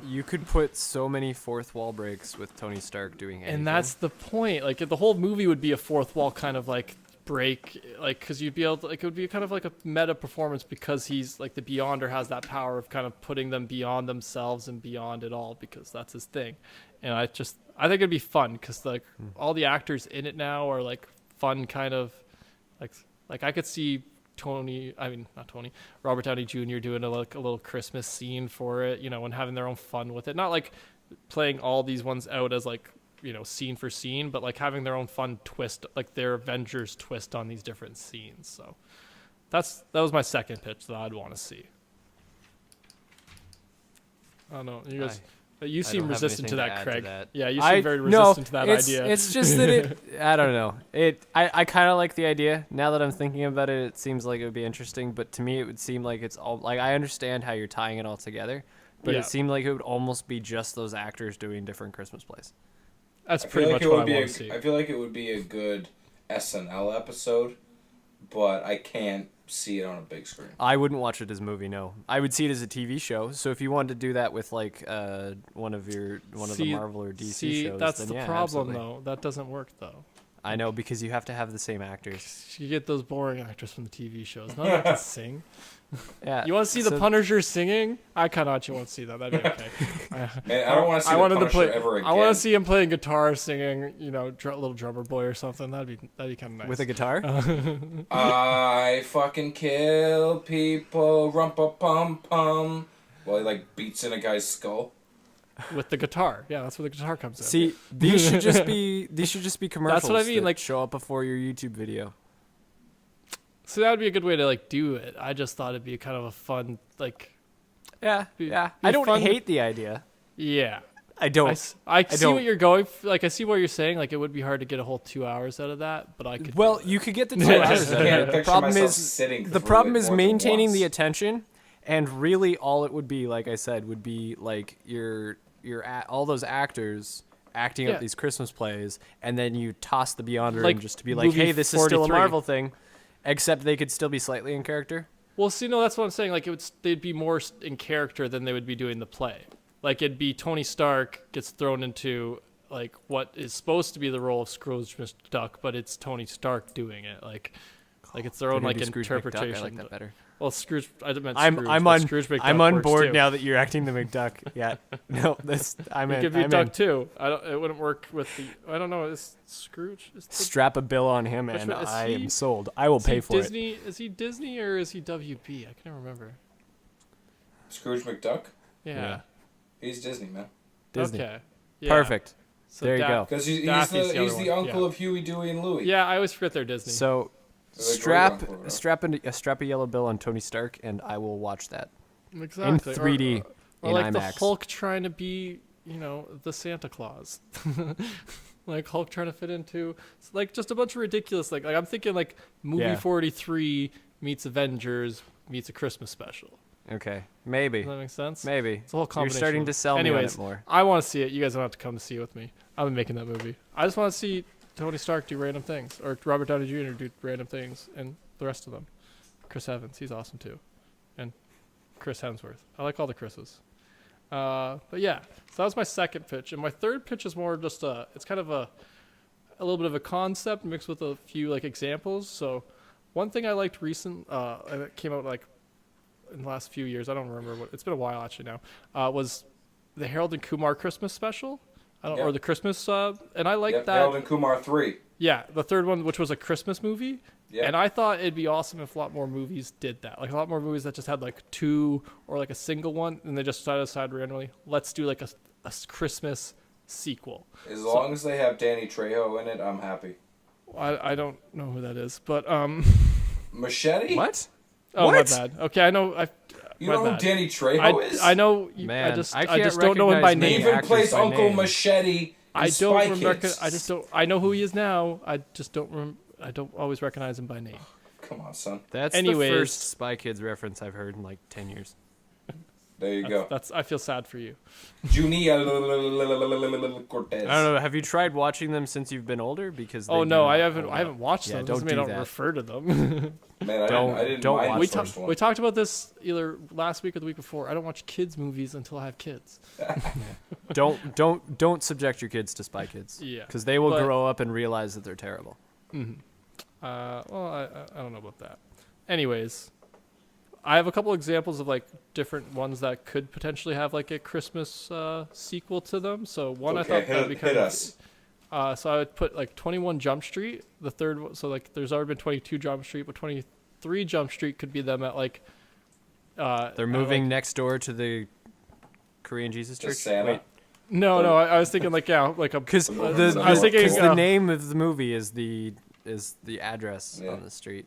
You could put so many fourth wall breaks with Tony Stark doing anything. And that's the point. Like the whole movie would be a fourth wall kind of like break, like because you'd be able to, like it would be kind of like a meta performance because he's like the Beyonder has that power of kind of putting them beyond themselves and beyond it all because that's his thing. And I think it'd be fun because like all the actors in it now are like fun kind of like I could see Robert Downey Jr. doing a little Christmas scene for it, you know, and having their own fun with it. Not like playing all these ones out as like, you know, scene for scene, but like having their own fun twist, like their Avengers twist on these different scenes. So that was my second pitch that I'd want to see. I don't know. You guys, you seem resistant to that, Craig. Yeah, you seem very resistant to that idea. It's just that I don't know. I kind of like the idea. Now that I'm thinking about it, it seems like it would be interesting, but to me it would seem like it's all like I understand how you're tying it all together, but it seemed like it would almost be just those actors doing different Christmas plays. That's pretty much what I want to see. I feel like it would be a good SNL episode, but I can't see it on a big screen. I wouldn't watch it as a movie, no. I would see it as a TV show. So if you wanted to do that with like one of the Marvel or DC shows, that's then the yeah, problem absolutely. though. That doesn't work though. I know, because you have to have the same actors. You get those boring actors from the TV shows. Not enough to sing. Yeah. You want to see the Punisher singing? I kind of actually want to see that. That'd be okay. Man, I don't want to see the Punisher ever again. I want to see him playing guitar, singing, you know, little drummer boy or something. That'd be kind of nice. With a guitar? I fucking kill people, rumpa-pum-pum. While he like beats in a guy's skull. With the guitar, yeah, that's where the guitar comes in. See, these should just be commercials. That's what I mean. Like show up before your YouTube video. So that would be a good way to like do it. I just thought it'd be kind of a fun like. Yeah. I don't hate the idea. Yeah. I don't. I see what you're going. Like I see what you're saying. Like it would be hard to get a whole 2 hours out of that, but I could. Well, you could get the 2 hours out of it. The problem is maintaining the attention, and really all it would be, like I said, would be like all those actors acting out these Christmas plays, and then you toss the Beyonder in just to be like, hey, this is still a Marvel thing, except they could still be slightly in character. Well, see, no, that's what I'm saying. Like they'd be more in character than they would be doing the play. Like it'd be Tony Stark gets thrown into like what is supposed to be the role of Scrooge McDuck, but it's Tony Stark doing it. Like it's their own like interpretation. I like that better. Well, Scrooge. I meant Scrooge. I'm on board now that you're acting the McDuck. Yeah. No, I meant. It could be Duck too. It wouldn't work with the. I don't know. Is Scrooge? Strap a bill on him, and I am sold. I will pay for Disney, it. Is he Disney or is he WB? I can't remember. Scrooge McDuck? Yeah. He's Disney, man. Disney. Okay. Yeah. Perfect. So there you go. Because he's the uncle of Huey, Dewey, and Louie. Yeah, I always forget they're Disney. So strap a yellow bill on Tony Stark, and I will watch that exactly. in 3D or in like IMAX. The Hulk trying to be, the Santa Claus. Like Hulk trying to fit into like just a bunch of ridiculous like I'm thinking like movie 43 meets Avengers meets a Christmas special. Okay, maybe. Does that make sense? Maybe. It's a whole combination. You're starting to sell me on it more. I want to see it. You guys don't have to come to see it with me. I'm making that movie. I just want to see Tony Stark do random things, or Robert Downey Jr. do random things, and the rest of them. Chris Evans, he's awesome too. Chris Hemsworth. I like all the Chris's. But yeah, so that was my second pitch, and my third pitch is more just it's kind of a little bit of a concept mixed with a few like examples. So one thing I liked that came out like in the last few years, I don't remember it's been a while actually now, was the Harold and Kumar Christmas special. Or the Christmas, and I like that. Harold and Kumar 3. Yeah, the third one, which was a Christmas movie. Yeah. And I thought it'd be awesome if a lot more movies did that. Like a lot more movies that just had like two or like a single one, and they just decided randomly, let's do like a Christmas sequel. As long as they have Danny Trejo in it, I'm happy. I don't know who that is, but Machete? What? Oh, What? my bad. Okay, I know. You know who Danny Trejo is? I know. Man, I just can't don't know him by recognize He many name. even actors plays by Uncle name. Machete in I Spy don't Kids. I just don't. I know who he is now. I just don't. I don't always recognize him by name. Come on, son. That's Anyways. the first Spy Kids reference I've heard in like 10 years. There you go. That's. I feel sad for you. Junia Cortez. I don't know. Have you tried watching them since you've been older? Because Oh they no, do I not haven't. hold I haven't up. watched Yeah, them. don't Doesn't mean I do don't that. refer to them. Man, Don't- I didn't don't mind watch the first one. We talked about this either last week or the week before. I don't watch kids movies until I have kids. Don't subject your kids to Spy Kids. Yeah. Because they will But- grow up and realize that they're terrible. Well, I don't know about that. Anyways, I have a couple examples of like different ones that could potentially have like a Christmas sequel to them. So one I thought that'd be kind hit of. us. So I would put like 21 Jump Street. The third one, so like there's already been 22 Jump Street, but 23 Jump Street could be them at like. They're moving next door to the Korean Jesus To Church. Santa. No, I was thinking like like a. Because I was thinking, the name of the movie is the address Yeah. on the street.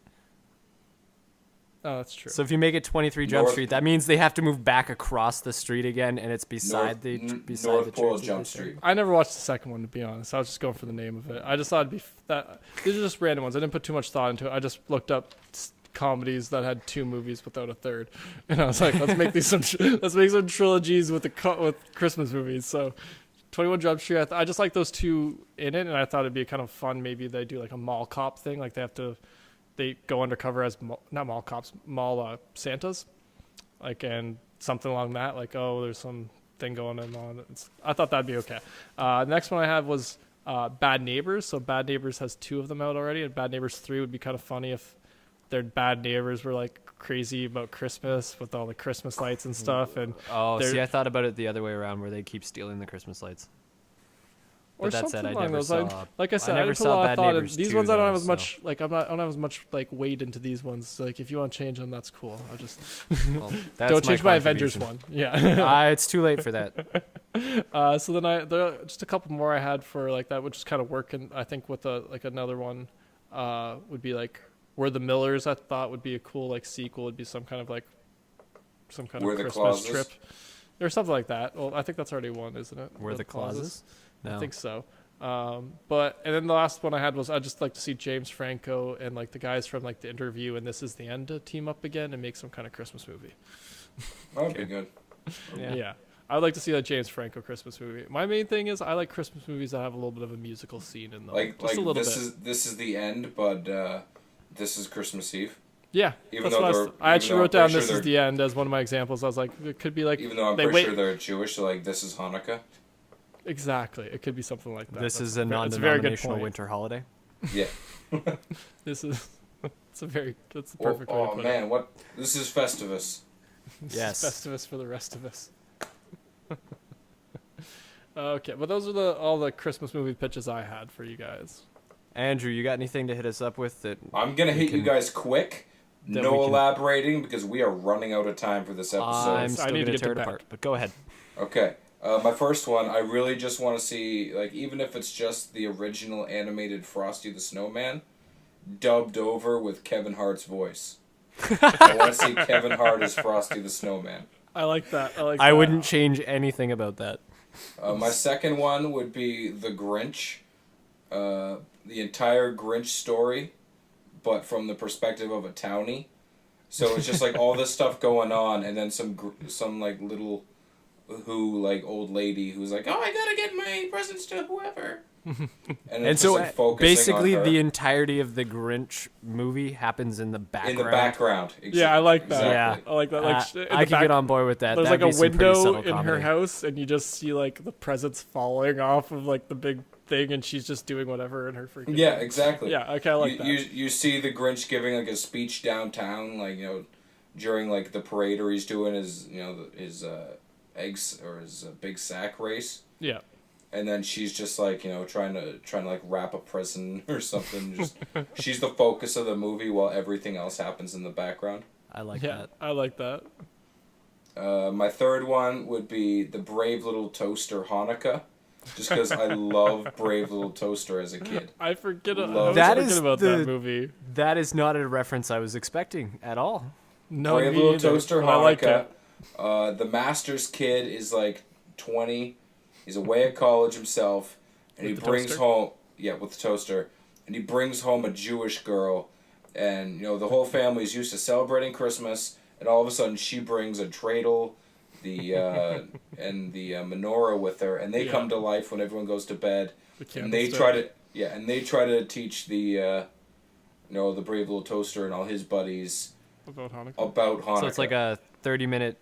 Oh, that's true. So if you make it 23 Jump North- Street, that means they have to move back across the street again, and it's beside beside North the Pole church. Jump Street. I never watched the second one, to be honest. I was just going for the name of it. I just thought it'd be that. These are just random ones. I didn't put too much thought into it. I just looked up comedies that had two movies without a third, and I was like, let's make these let's make some trilogies with with Christmas movies. So, 21 Jump Street. I just like those two in it, and I thought it'd be kind of fun. Maybe they do like a mall cop thing, like they go undercover as not mall cops, mall Santas, like, and something along that. Like, oh, there's some thing going on. I thought that'd be okay. The next one I had was Bad Neighbors. So Bad Neighbors has two of them out already, and Bad Neighbors 3 would be kind of funny if their bad neighbors were like crazy about Christmas with all the Christmas lights and stuff. And Oh, they're- see, I thought about it the other way around, where they keep stealing the Christmas lights. or But that something said, I along never those saw. lines. Like I said, I never didn't put a saw lot of Bad thought in Neighbors these 2, ones. I don't though, have as so- much like I don't have as much like weight into these ones. So, like if you want to change them, that's cool. I'll just Well, that's don't change my Avengers contribution. one. Yeah. It's too late for that. So then there are just a couple more I had for like that, which is kind of working. I think with another one would be like We're the Millers. I thought would be a cool like sequel. Would be some kind of We're the Christmas Clauses? trip or something like that. Well, I think that's already one, isn't it? Were the clauses? No. I think so. And then the last one I had was I'd just like to see James Franco and like the guys from like The Interview and This Is the End team up again and make some kind of Christmas movie. That would be good. Yeah. I would like to see that James Franco Christmas movie. My main thing is I like Christmas movies that have a little bit of a musical scene in them. Like just a little this bit. this is the end, but this is Christmas Eve. Yeah, Even that's though what they're- I even actually though I'm wrote down pretty This sure Is the End as one of my examples. I was like, it could be like Even though I'm they pretty wait. sure they're Jewish, so like this is Hanukkah. Exactly. It could be something like that. This That's is a that's very good non-denominational point. winter holiday. Yeah. This is that's the perfect Oh, way to oh put man, what? This is Festivus. it. Yes. Festivus for the rest of us. Okay, well those are all the Christmas movie pitches I had for you guys. Andrew, you got anything to hit us up with that? I'm gonna hit you can- guys quick. that No we can- elaborating because we are running out of time for this episode. I'm I still need going to to get tear to it bed. apart, but go ahead. Okay. My first one, I really just want to see, like, even if it's just the original animated Frosty the Snowman, dubbed over with Kevin Hart's voice. I want to see Kevin Hart as Frosty the Snowman. I like that. I wouldn't change anything about that. My second one would be The Grinch. The entire Grinch story, but from the perspective of a townie. So it's just like all this stuff going on, and then some like little old lady who's like, oh, I gotta get my presents to whoever. And, And it's so just, like, focusing basically on her the entirety of the Grinch movie happens in the background. in the background. Yeah, I like that. Exactly. I like that. Like I could get on board with that. There's That'd like be a some pretty window subtle in her comedy. house, and you just see like the presents falling off of like the big thing, and she's just doing whatever in her freaking. Yeah, exactly. Yeah, okay, I like that. You see the Grinch giving like a speech downtown, like during like the parade, or he's doing his his eggs or his big sack race. Yeah. And then she's just like trying to like wrap a present or something. Just she's the focus of the movie while everything else happens in the background. I like Yeah, that. I like that. My third one would be the Brave Little Toaster Hanukkah, just because I love Brave Little Toaster as a kid. I forget, That is about the- that movie. That is not a reference I was expecting at all. No, Brave me Little neither, Toaster but I like Hanukkah. it. The master's kid is like 20. He's away at college himself, and With he the brings toaster? home with the toaster, and he brings home a Jewish girl, and the whole family is used to celebrating Christmas, and all of a sudden she brings a dreidel, the and the menorah with her, and they Yeah. come to life when everyone goes to bed, The and they candlestick. try to teach the the Brave Little Toaster and all his buddies About Hanukkah. about Hanukkah. So it's like a 30-minute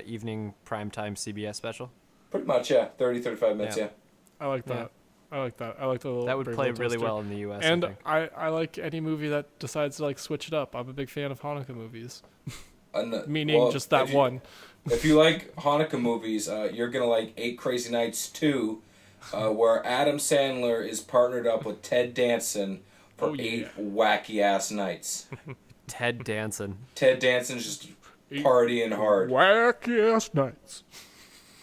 evening primetime CBS special. Pretty much, 30-35 minutes, Yeah. yeah. I like that. I like that. I like the little That would Brave play Little really Toaster. well in the U.S. And I think. I like any movie that decides to like switch it up. I'm a big fan of Hanukkah movies. Meaning Well, just that if you- one. If you like Hanukkah movies, you're gonna like 8 Crazy Nights 2, where Adam Sandler is partnered up with Ted Danson for Oh, yeah. 8 wacky ass nights. Ted Danson. Ted Danson's just partying hard. Wacky ass nights.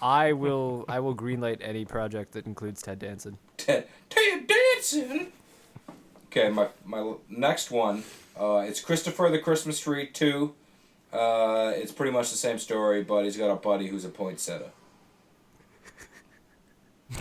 I will greenlight any project that includes Ted Danson. Ted Danson. Okay, my next one. It's Christopher the Christmas Tree 2. It's pretty much the same story, but he's got a buddy who's a poinsettia.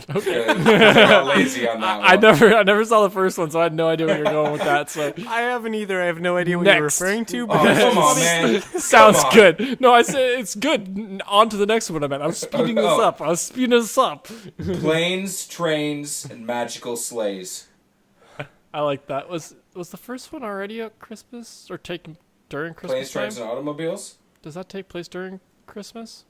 Okay. I got lazy on that one. I never saw the first one, so I had no idea where you're going with that. So I haven't either. I have no idea what you're Next. referring to. Oh, But come on, man. sounds Come on. good. No, I said it's good. On to the next one. I was speeding this Oh. up. I was speeding this up. Planes, trains, and magical sleighs. I like that. Was the first one already at Christmas or taken during Christmas Planes, trains, time? and automobiles? Does that take place during Christmas?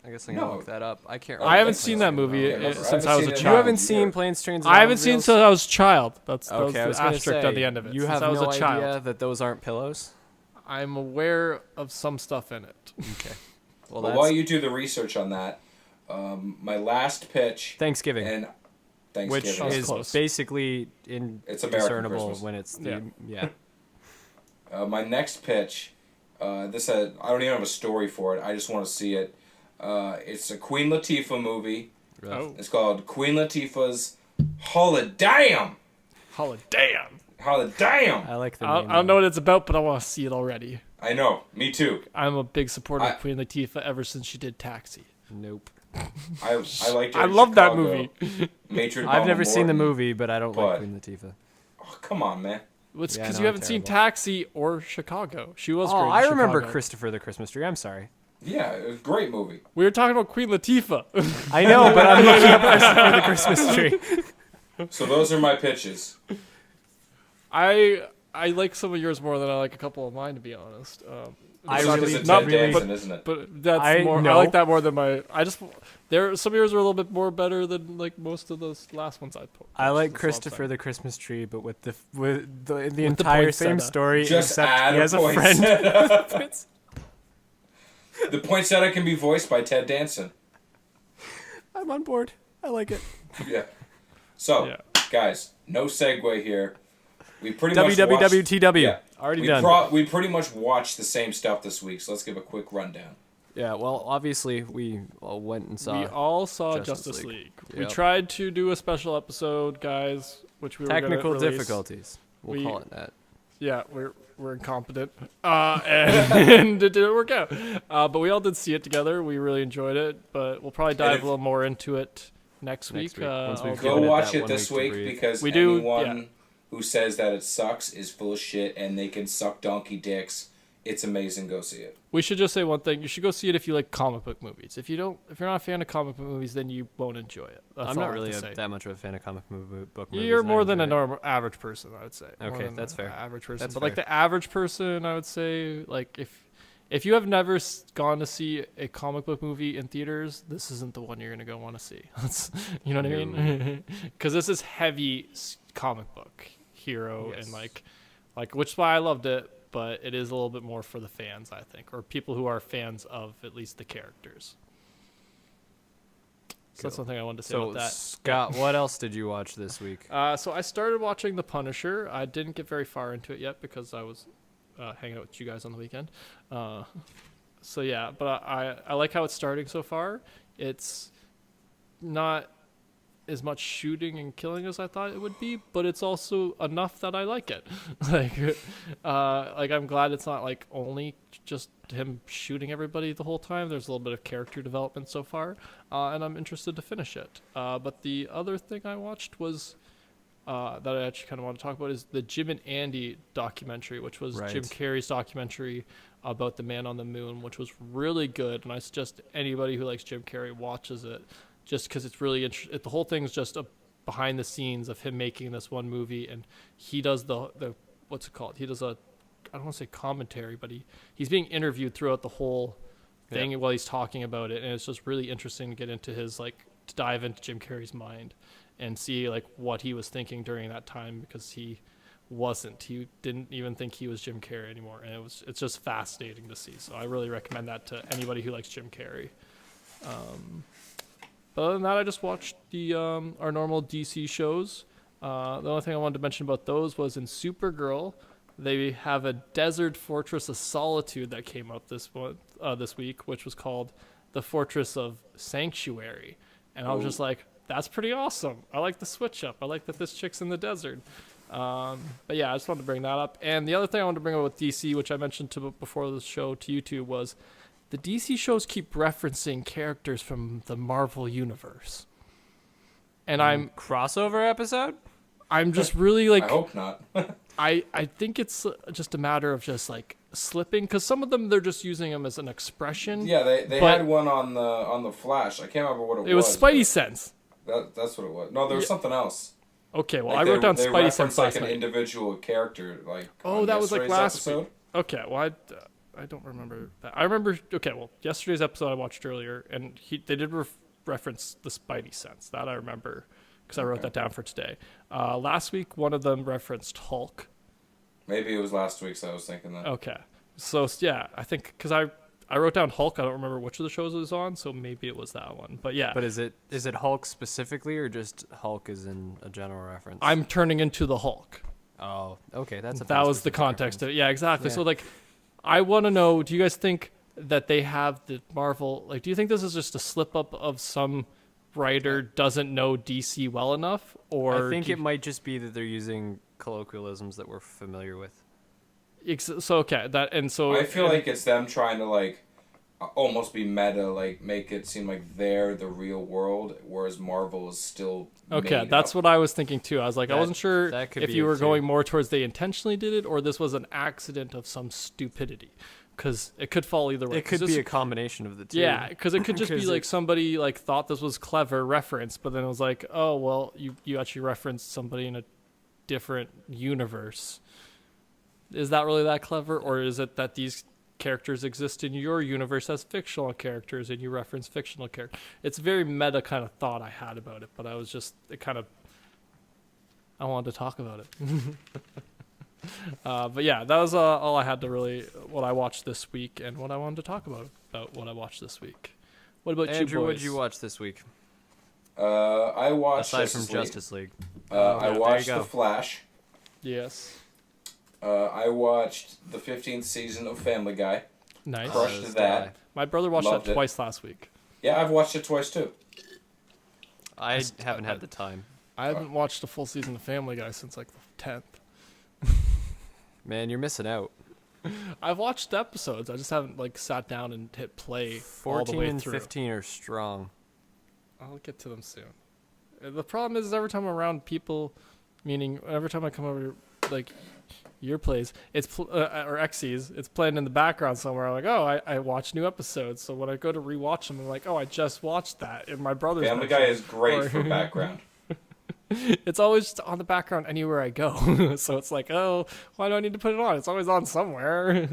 I guess I'm gonna No. look that up. I can't. Oh, I haven't that's seen nice. that movie Yeah, never. since I I haven't was a seen it. You child. haven't seen Planes, Trains, and I haven't seen Automobiles? since I was a child. That's that Okay, I was was the gonna asterisk say, at the end of it. You Since have I was no a child. idea that those aren't pillows. I'm aware of some stuff in it. Okay. Well, Well, that's while you do the research on that, my last pitch Thanksgiving, and which Thanksgiving. was is close. basically It's American indiscernible Christmas. when it's Yeah. My next pitch, I don't even have a story for it. I just want to see it. It's a Queen Latifah movie. Oh, It's called Queen Latifah's Holiday. holiday! Holiday. I like the I name. don't know what it's about, but I want to see it already. I know. Me too. I'm a big supporter I- of Queen Latifah ever since she did Taxi. Nope. I liked her I in love that Chicago. movie. Matron I've Mama never seen the Morton. movie, but I don't but- like Queen Latifah. Oh, come on, man. It's Yeah, because no, you I'm haven't seen terrible. Taxi or Chicago. She was Oh, great in I remember Chicago. Christopher the Christmas Tree. I'm sorry. Yeah, it was a great movie. We were talking about Queen Latifah. I know, but I'm looking up Christopher the Christmas Tree. So those are my pitches. I like some of yours more than I like a couple of mine, to be honest. I It's not- really- because of not Ted really, Danson, isn't it? but that's I more. I know. like that more than my. Some of yours are a little bit more better than like most of those last ones I put. I like Christopher the Christmas Tree, but with the entire same poinsettia. story, Just except add he has a friend. poinsettia. The poinsettia can be voiced by Ted Danson. I'm on board. I like it. Yeah. So, Yeah. guys, no segue here. We pretty much watched, WWWTW. Yeah. Already we done. we pretty much watched the same stuff this week, so let's give a quick rundown. Yeah, well, obviously, we all went and saw We all saw Justice Justice League. League. We Yep. tried to do a special episode, guys, which we were technical gonna release. difficulties. We'll We- call it that. Yeah, we're incompetent, and it didn't work out. But we all did see it together. We really enjoyed it, but we'll probably dive if- a little more into it next week. Once we've I'll Go given it watch that it 1 this week to week breathe. because We do, anyone yeah. who says that it sucks is full of shit, and they can suck donkey dicks it's amazing. Go see it. We should just say one thing. You should go see it if you like comic book movies. If you're not a fan of comic book movies, then you won't enjoy it. That's I'm all not I really have to say. that much of a fan of comic book movies. You're and I more than a enjoy it. normal average person, I would say. More Okay, than that's an fair. Average person, That's but like fair. the average person, I would say, like if you have never gone to see a comic book movie in theaters, this isn't the one you're gonna go want to see. You know what I mean? Because this is heavy comic book hero Yes. and like which is why I loved it. But it is a little bit more for the fans, I think, or people who are fans of at least the characters. So that's one thing I wanted to say So, about that. Scott, what else did you watch this week? So I started watching The Punisher. I didn't get very far into it yet because I was hanging out with you guys on the weekend. So yeah, but I like how it's starting so far. It's not as much shooting and killing as I thought it would be, but it's also enough that I like it. like I'm glad it's not like only just him shooting everybody the whole time. There's a little bit of character development so far, and I'm interested to finish it. But the other thing I watched was that I actually kind of want to talk about is the Jim and Andy documentary, which was Right. Jim Carrey's documentary about the Man on the Moon, which was really good. And I suggest anybody who likes Jim Carrey watches it, just because it's really interesting. The whole thing's just a behind the scenes of him making this one movie, and he does the what's it called? He does a, I don't want to say commentary, but he's being interviewed throughout the whole thing while he's talking about it, and it's just really interesting to get into his to dive into Jim Carrey's mind and see like what he was thinking during that time, because he didn't even think he was Jim Carrey anymore, and it's just fascinating to see. So I really recommend that to anybody who likes Jim Carrey. But other than that, I just watched the our normal DC shows. The only thing I wanted to mention about those was in Supergirl, they have a Desert Fortress of Solitude that came up this week, which was called the Fortress of Sanctuary, and I was just like, that's pretty awesome. I like the switch up. I like that this chick's in the desert. But yeah, I just wanted to bring that up. And the other thing I wanted to bring up with DC, which I mentioned before the show to you two, was the DC shows keep referencing characters from the Marvel universe. And Crossover episode? I'm just really like, I hope not. I think it's just a matter of just like slipping, because some of them they're just using them as an expression. Yeah, they But- had one on the Flash. I can't remember what it was. It was Spidey Sense. That's what it was. No, there was something else. Okay, well, Like I wrote down they Spidey referenced Sense like last an night. individual character. Like Oh, that was like yesterday's last episode. week. Okay, well, I don't remember that. I remember. Okay, well, yesterday's episode I watched earlier, and they did reference the Spidey Sense. That I remember because I wrote that down for today. Last week, one of them referenced Hulk. Maybe it was last week, so I was thinking that. Okay, so yeah, I think because I wrote down Hulk. I don't remember which of the shows it was on, so maybe it was that one. But yeah, But is it Hulk specifically, or just Hulk is in a general reference? I'm turning into the Hulk. Oh, okay, that's a That was the specific context of reference. it. Yeah, exactly. Yeah. So like, I want to know, do you guys think that they have the Marvel, like, do you think this is just a slip up of some writer doesn't know DC well enough, or I think it might just be that they're using colloquialisms that we're familiar with. so okay, that, and so I feel like it's them trying to like almost be meta, like make it seem like they're the real world, whereas Marvel is still okay, made that's up. what I was thinking too. I was like, I That- wasn't sure that could if be you it were too. going more towards they intentionally did it, or this was an accident of some stupidity, because it could fall either way. It could 'Cause be this- a combination of the two. Yeah, because it could just be 'Cause like it- somebody like thought this was clever reference, but then it was like, oh well, you actually referenced somebody in a different universe. Is that really that clever, or is it that these characters exist in your universe as fictional characters and you reference fictional characters? It's a very meta kind of thought I had about it, but I was just I wanted to talk about it. But yeah, that was all I had to really, what I watched this week and what I wanted to talk about what I watched this week. What about Andrew, you what boys? did you watch this week? I watched Aside Justice from League. Justice League. I yeah, there you watched go. The Flash. Yes. I watched the 15th season of Family Guy. Nice. Crushed As did that. My brother watched Loved that it. twice last week. Yeah, I've watched it twice too. I haven't had the time. I haven't watched a full season of Family Guy since like the 10th. Man, you're missing out. I've watched episodes. I just haven't like sat down and hit play all the 14 way and through. 15 are strong. I'll get to them soon. The problem is every time I'm around people, meaning every time I come over, like Your plays. It's or Xyz. It's playing in the background somewhere. I'm like, oh, I watch new episodes. So when I go to rewatch them, I'm like, oh, I just watched that. And my brother's Family Guy is great for background. It's always just on the background anywhere I go. So it's like, oh, why do I need to put it on? It's always on somewhere.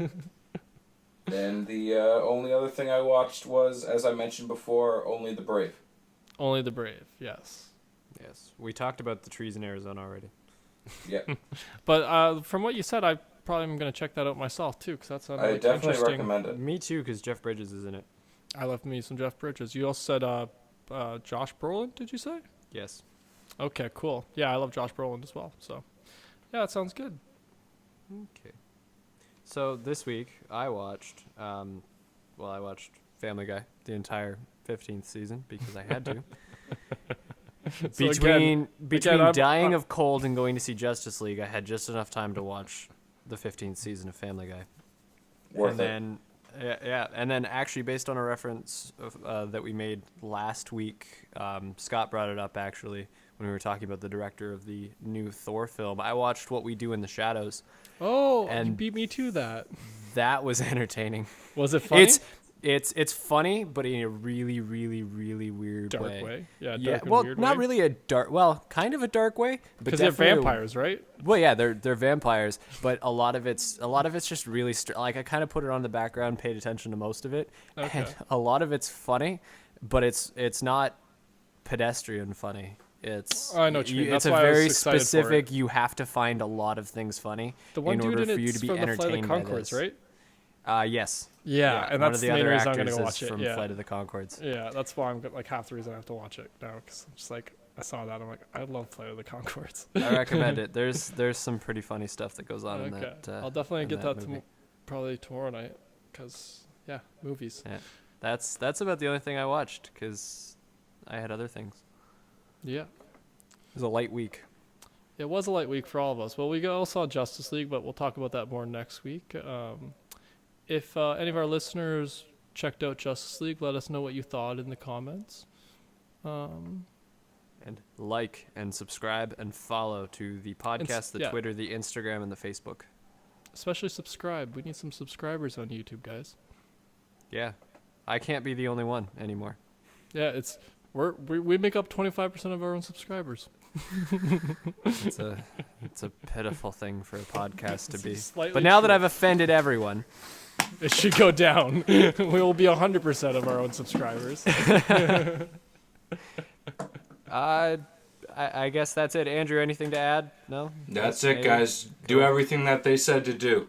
And the only other thing I watched was, as I mentioned before, Only the Brave. Only the Brave, yes. Yes. We talked about the trees in Arizona already. Yeah. But from what you said, I probably am going to check that out myself, too, because that sounded I like definitely interesting. recommend it. Me too, because Jeff Bridges is in it. I love me some Jeff Bridges. You also said Josh Brolin, did you say? Yes. Okay, cool. Yeah, I love Josh Brolin as well. So, yeah, that sounds good. Okay. So this week I watched, I watched Family Guy, the entire 15th season, because I had to. So between I'm- dying of cold and going to see Justice League, I had just enough time to watch the 15th season of Family Guy. Worth And then, and then actually based on a reference that we made last week, Scott brought it up actually when we were talking about the director of the new Thor film. I watched What We Do in the Shadows. Oh, And you beat me to that. That was entertaining. Was it funny? It's funny, but in a really, really, really weird Dark way. Yeah, Yeah, dark and well, weird not way. really a dark. Well, kind of a dark way, but Because they're definitely vampires, right? Well, yeah, they're vampires, but a lot of it's just really like I kind of put it on the background, paid attention to most of it, Okay. and a lot of it's funny, but it's not pedestrian funny. It's I know what you mean. It's That's a why I was very excited for specific. it. You have to find a lot of things funny The one in dude order in for you it's to be from the Flight of the entertained by Conchords, this. right? Yes. Yeah, and one that's of the the main other reason I'm going actors to is watch it. from Yeah. Flight of the Conchords. Yeah, that's why I'm like half the reason I have to watch it now, because I'm just like, I saw that, I'm like, I love Flight of the Conchords. I recommend it. There's some pretty funny stuff that goes on in Okay, that. I'll definitely in get that movie. probably tomorrow night, because yeah, movies. Yeah, that's about the only thing I watched because I had other things. Yeah, It was a light week. it was a light week for all of us. Well, we all saw Justice League, but we'll talk about that more next week. If any of our listeners checked out Justice League, let us know what you thought in the comments. And like and subscribe and follow to the podcast, the yeah. Twitter, the Instagram, and the Facebook. Especially subscribe. We need some subscribers on YouTube, guys. Yeah, I can't be the only one anymore. Yeah, we make up 25% of our own subscribers. It's a pitiful thing for a podcast to be. Slightly But now that true. I've offended everyone, It should go down. We will be 100% of our own subscribers. I guess that's it. Andrew, anything to add? No? That's it, Maybe? guys. Do everything that they said to do,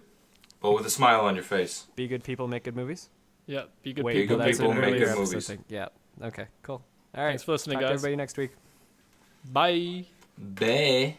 but with a smile on your face. Be good people, make good movies. Yeah, be good Wait, Be good people. That's people, an make earlier good episode. movies. thing. Yeah. Okay. Cool. All right. Thanks for listening, Talk to guys. everybody next week. Bye. Bae.